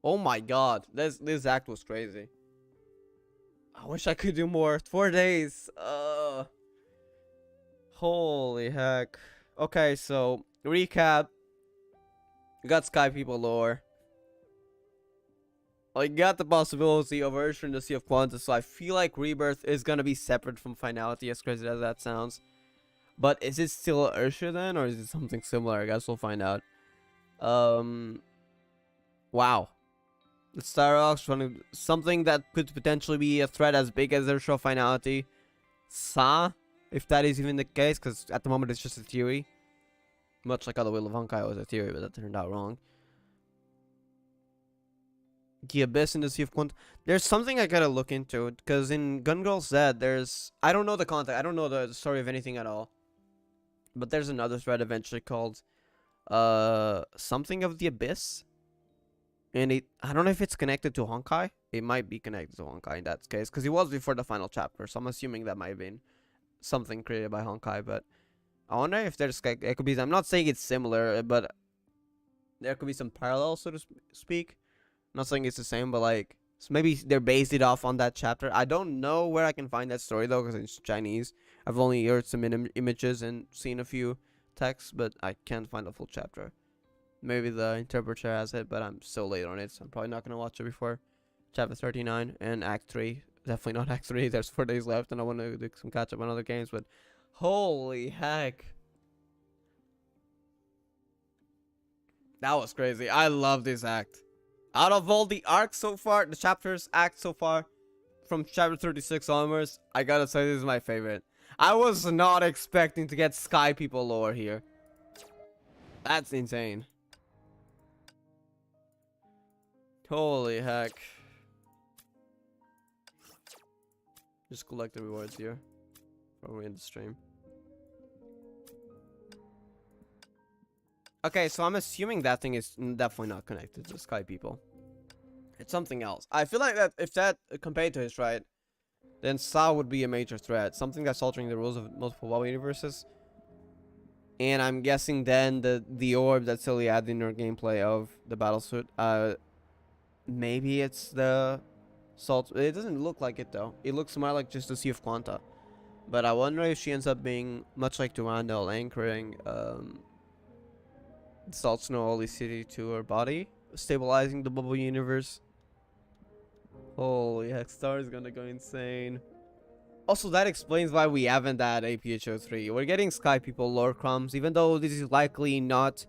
Oh my god, this act was crazy. I wish I could do more. 4 days. Holy heck. Okay, so recap. We got Sky People lore. I got the possibility of Ursha in the Sea of Quanta, so I feel like Rebirth is gonna be separate from Finality, as crazy as that sounds. But is it still Ursha then, or is it something similar? I guess we'll find out. Wow. Let's start off from something that could potentially be a threat as big as Ursha Finality. Sa, if that is even the case, because at the moment it's just a theory. Much like how the Will of Honkai was a theory, but that turned out wrong. The Abyss in the Sea of Quanta. There's something I gotta look into, because in Gun Girl Z, there's... I don't know the context, I don't know the story of anything at all. But there's another thread eventually called... something of the Abyss? And I don't know if it's connected to Honkai. It might be connected to Honkai in that case, because it was before the final chapter, so I'm assuming that might have been something created by Honkai, but... I wonder if there's... It could be... I'm not saying it's similar, but... There could be some parallels, so to speak. I'm not saying it's the same, but like... So maybe they're based it off on that chapter. I don't know where I can find that story, though, because it's Chinese. I've only heard some images and seen a few texts, but I can't find the full chapter. Maybe the interpreter has it, but I'm so late on it, so I'm probably not going to watch it before chapter 39 and Act 3. Definitely not Act 3. There's 4 days left, and I want to do some catch-up on other games, but... Holy heck. That was crazy. I love this act. Out of all the arcs so far, the chapters, act so far, from chapter 36 onwards, I gotta say this is my favorite. I was not expecting to get Sky People lore here. That's insane. Holy heck. Just collect the rewards here. Probably in the stream. Okay, so I'm assuming that thing is definitely not connected to the Sky People. It's something else. I feel like that if that compared to is right, then Sa would be a major threat. Something that's altering the rules of multiple WoW universes. And I'm guessing then the orb that's Silly added in her gameplay of the battlesuit. Maybe it's the salt. It doesn't look like it though. It looks more like just the Sea of Quanta. But I wonder if she ends up being much like Durandal, anchoring Salt Snow Holy City to her body, stabilizing the bubble universe. Holy heck, Star is gonna go insane. Also, that explains why we haven't had APHO 3. We're getting Sky People lore crumbs, even though this is likely not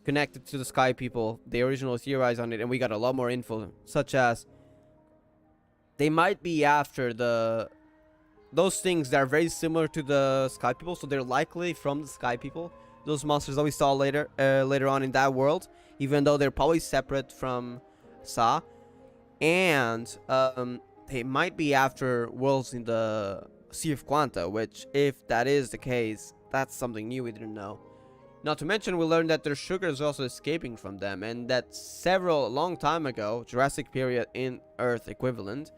connected to the Sky People. They originally theorized on it, and we got a lot more info, such as they might be after those things that are very similar to the Sky People, so they're likely from the Sky People. Those monsters that we saw later on in that world, even though they're probably separate from Sa. And they might be after worlds in the Sea of Quanta, which, if that is the case, that's something new we didn't know. Not to mention, we learned that their sugar is also escaping from them, and that long time ago, Jurassic period in Earth equivalent.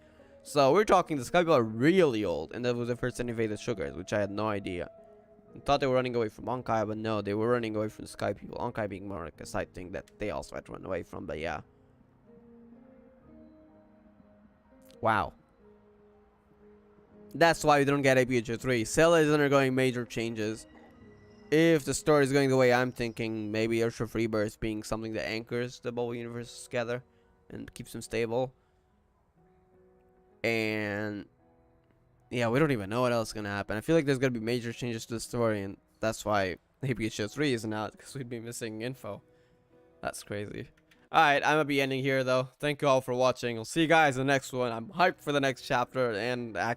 So we're talking the Sky People are really old, and that was the first invaded sugars, which I had no idea. I thought they were running away from Honkai, but no, they were running away from the Sky People. Honkai being more like a side thing that they also had to run away from, but yeah. Wow. That's why we don't get APHO 3. Cell is undergoing major changes. If the story is going the way I'm thinking, maybe Earth of Rebirth being something that anchors the both universes together and keeps them stable. And yeah, we don't even know what else is gonna happen. I feel like there's gonna be major changes to the story, and that's why APHO 3 isn't out, because we'd be missing info. That's crazy. Alright, I'm gonna be ending here though. Thank you all for watching. I'll see you guys in the next one. I'm hyped for the next chapter and Act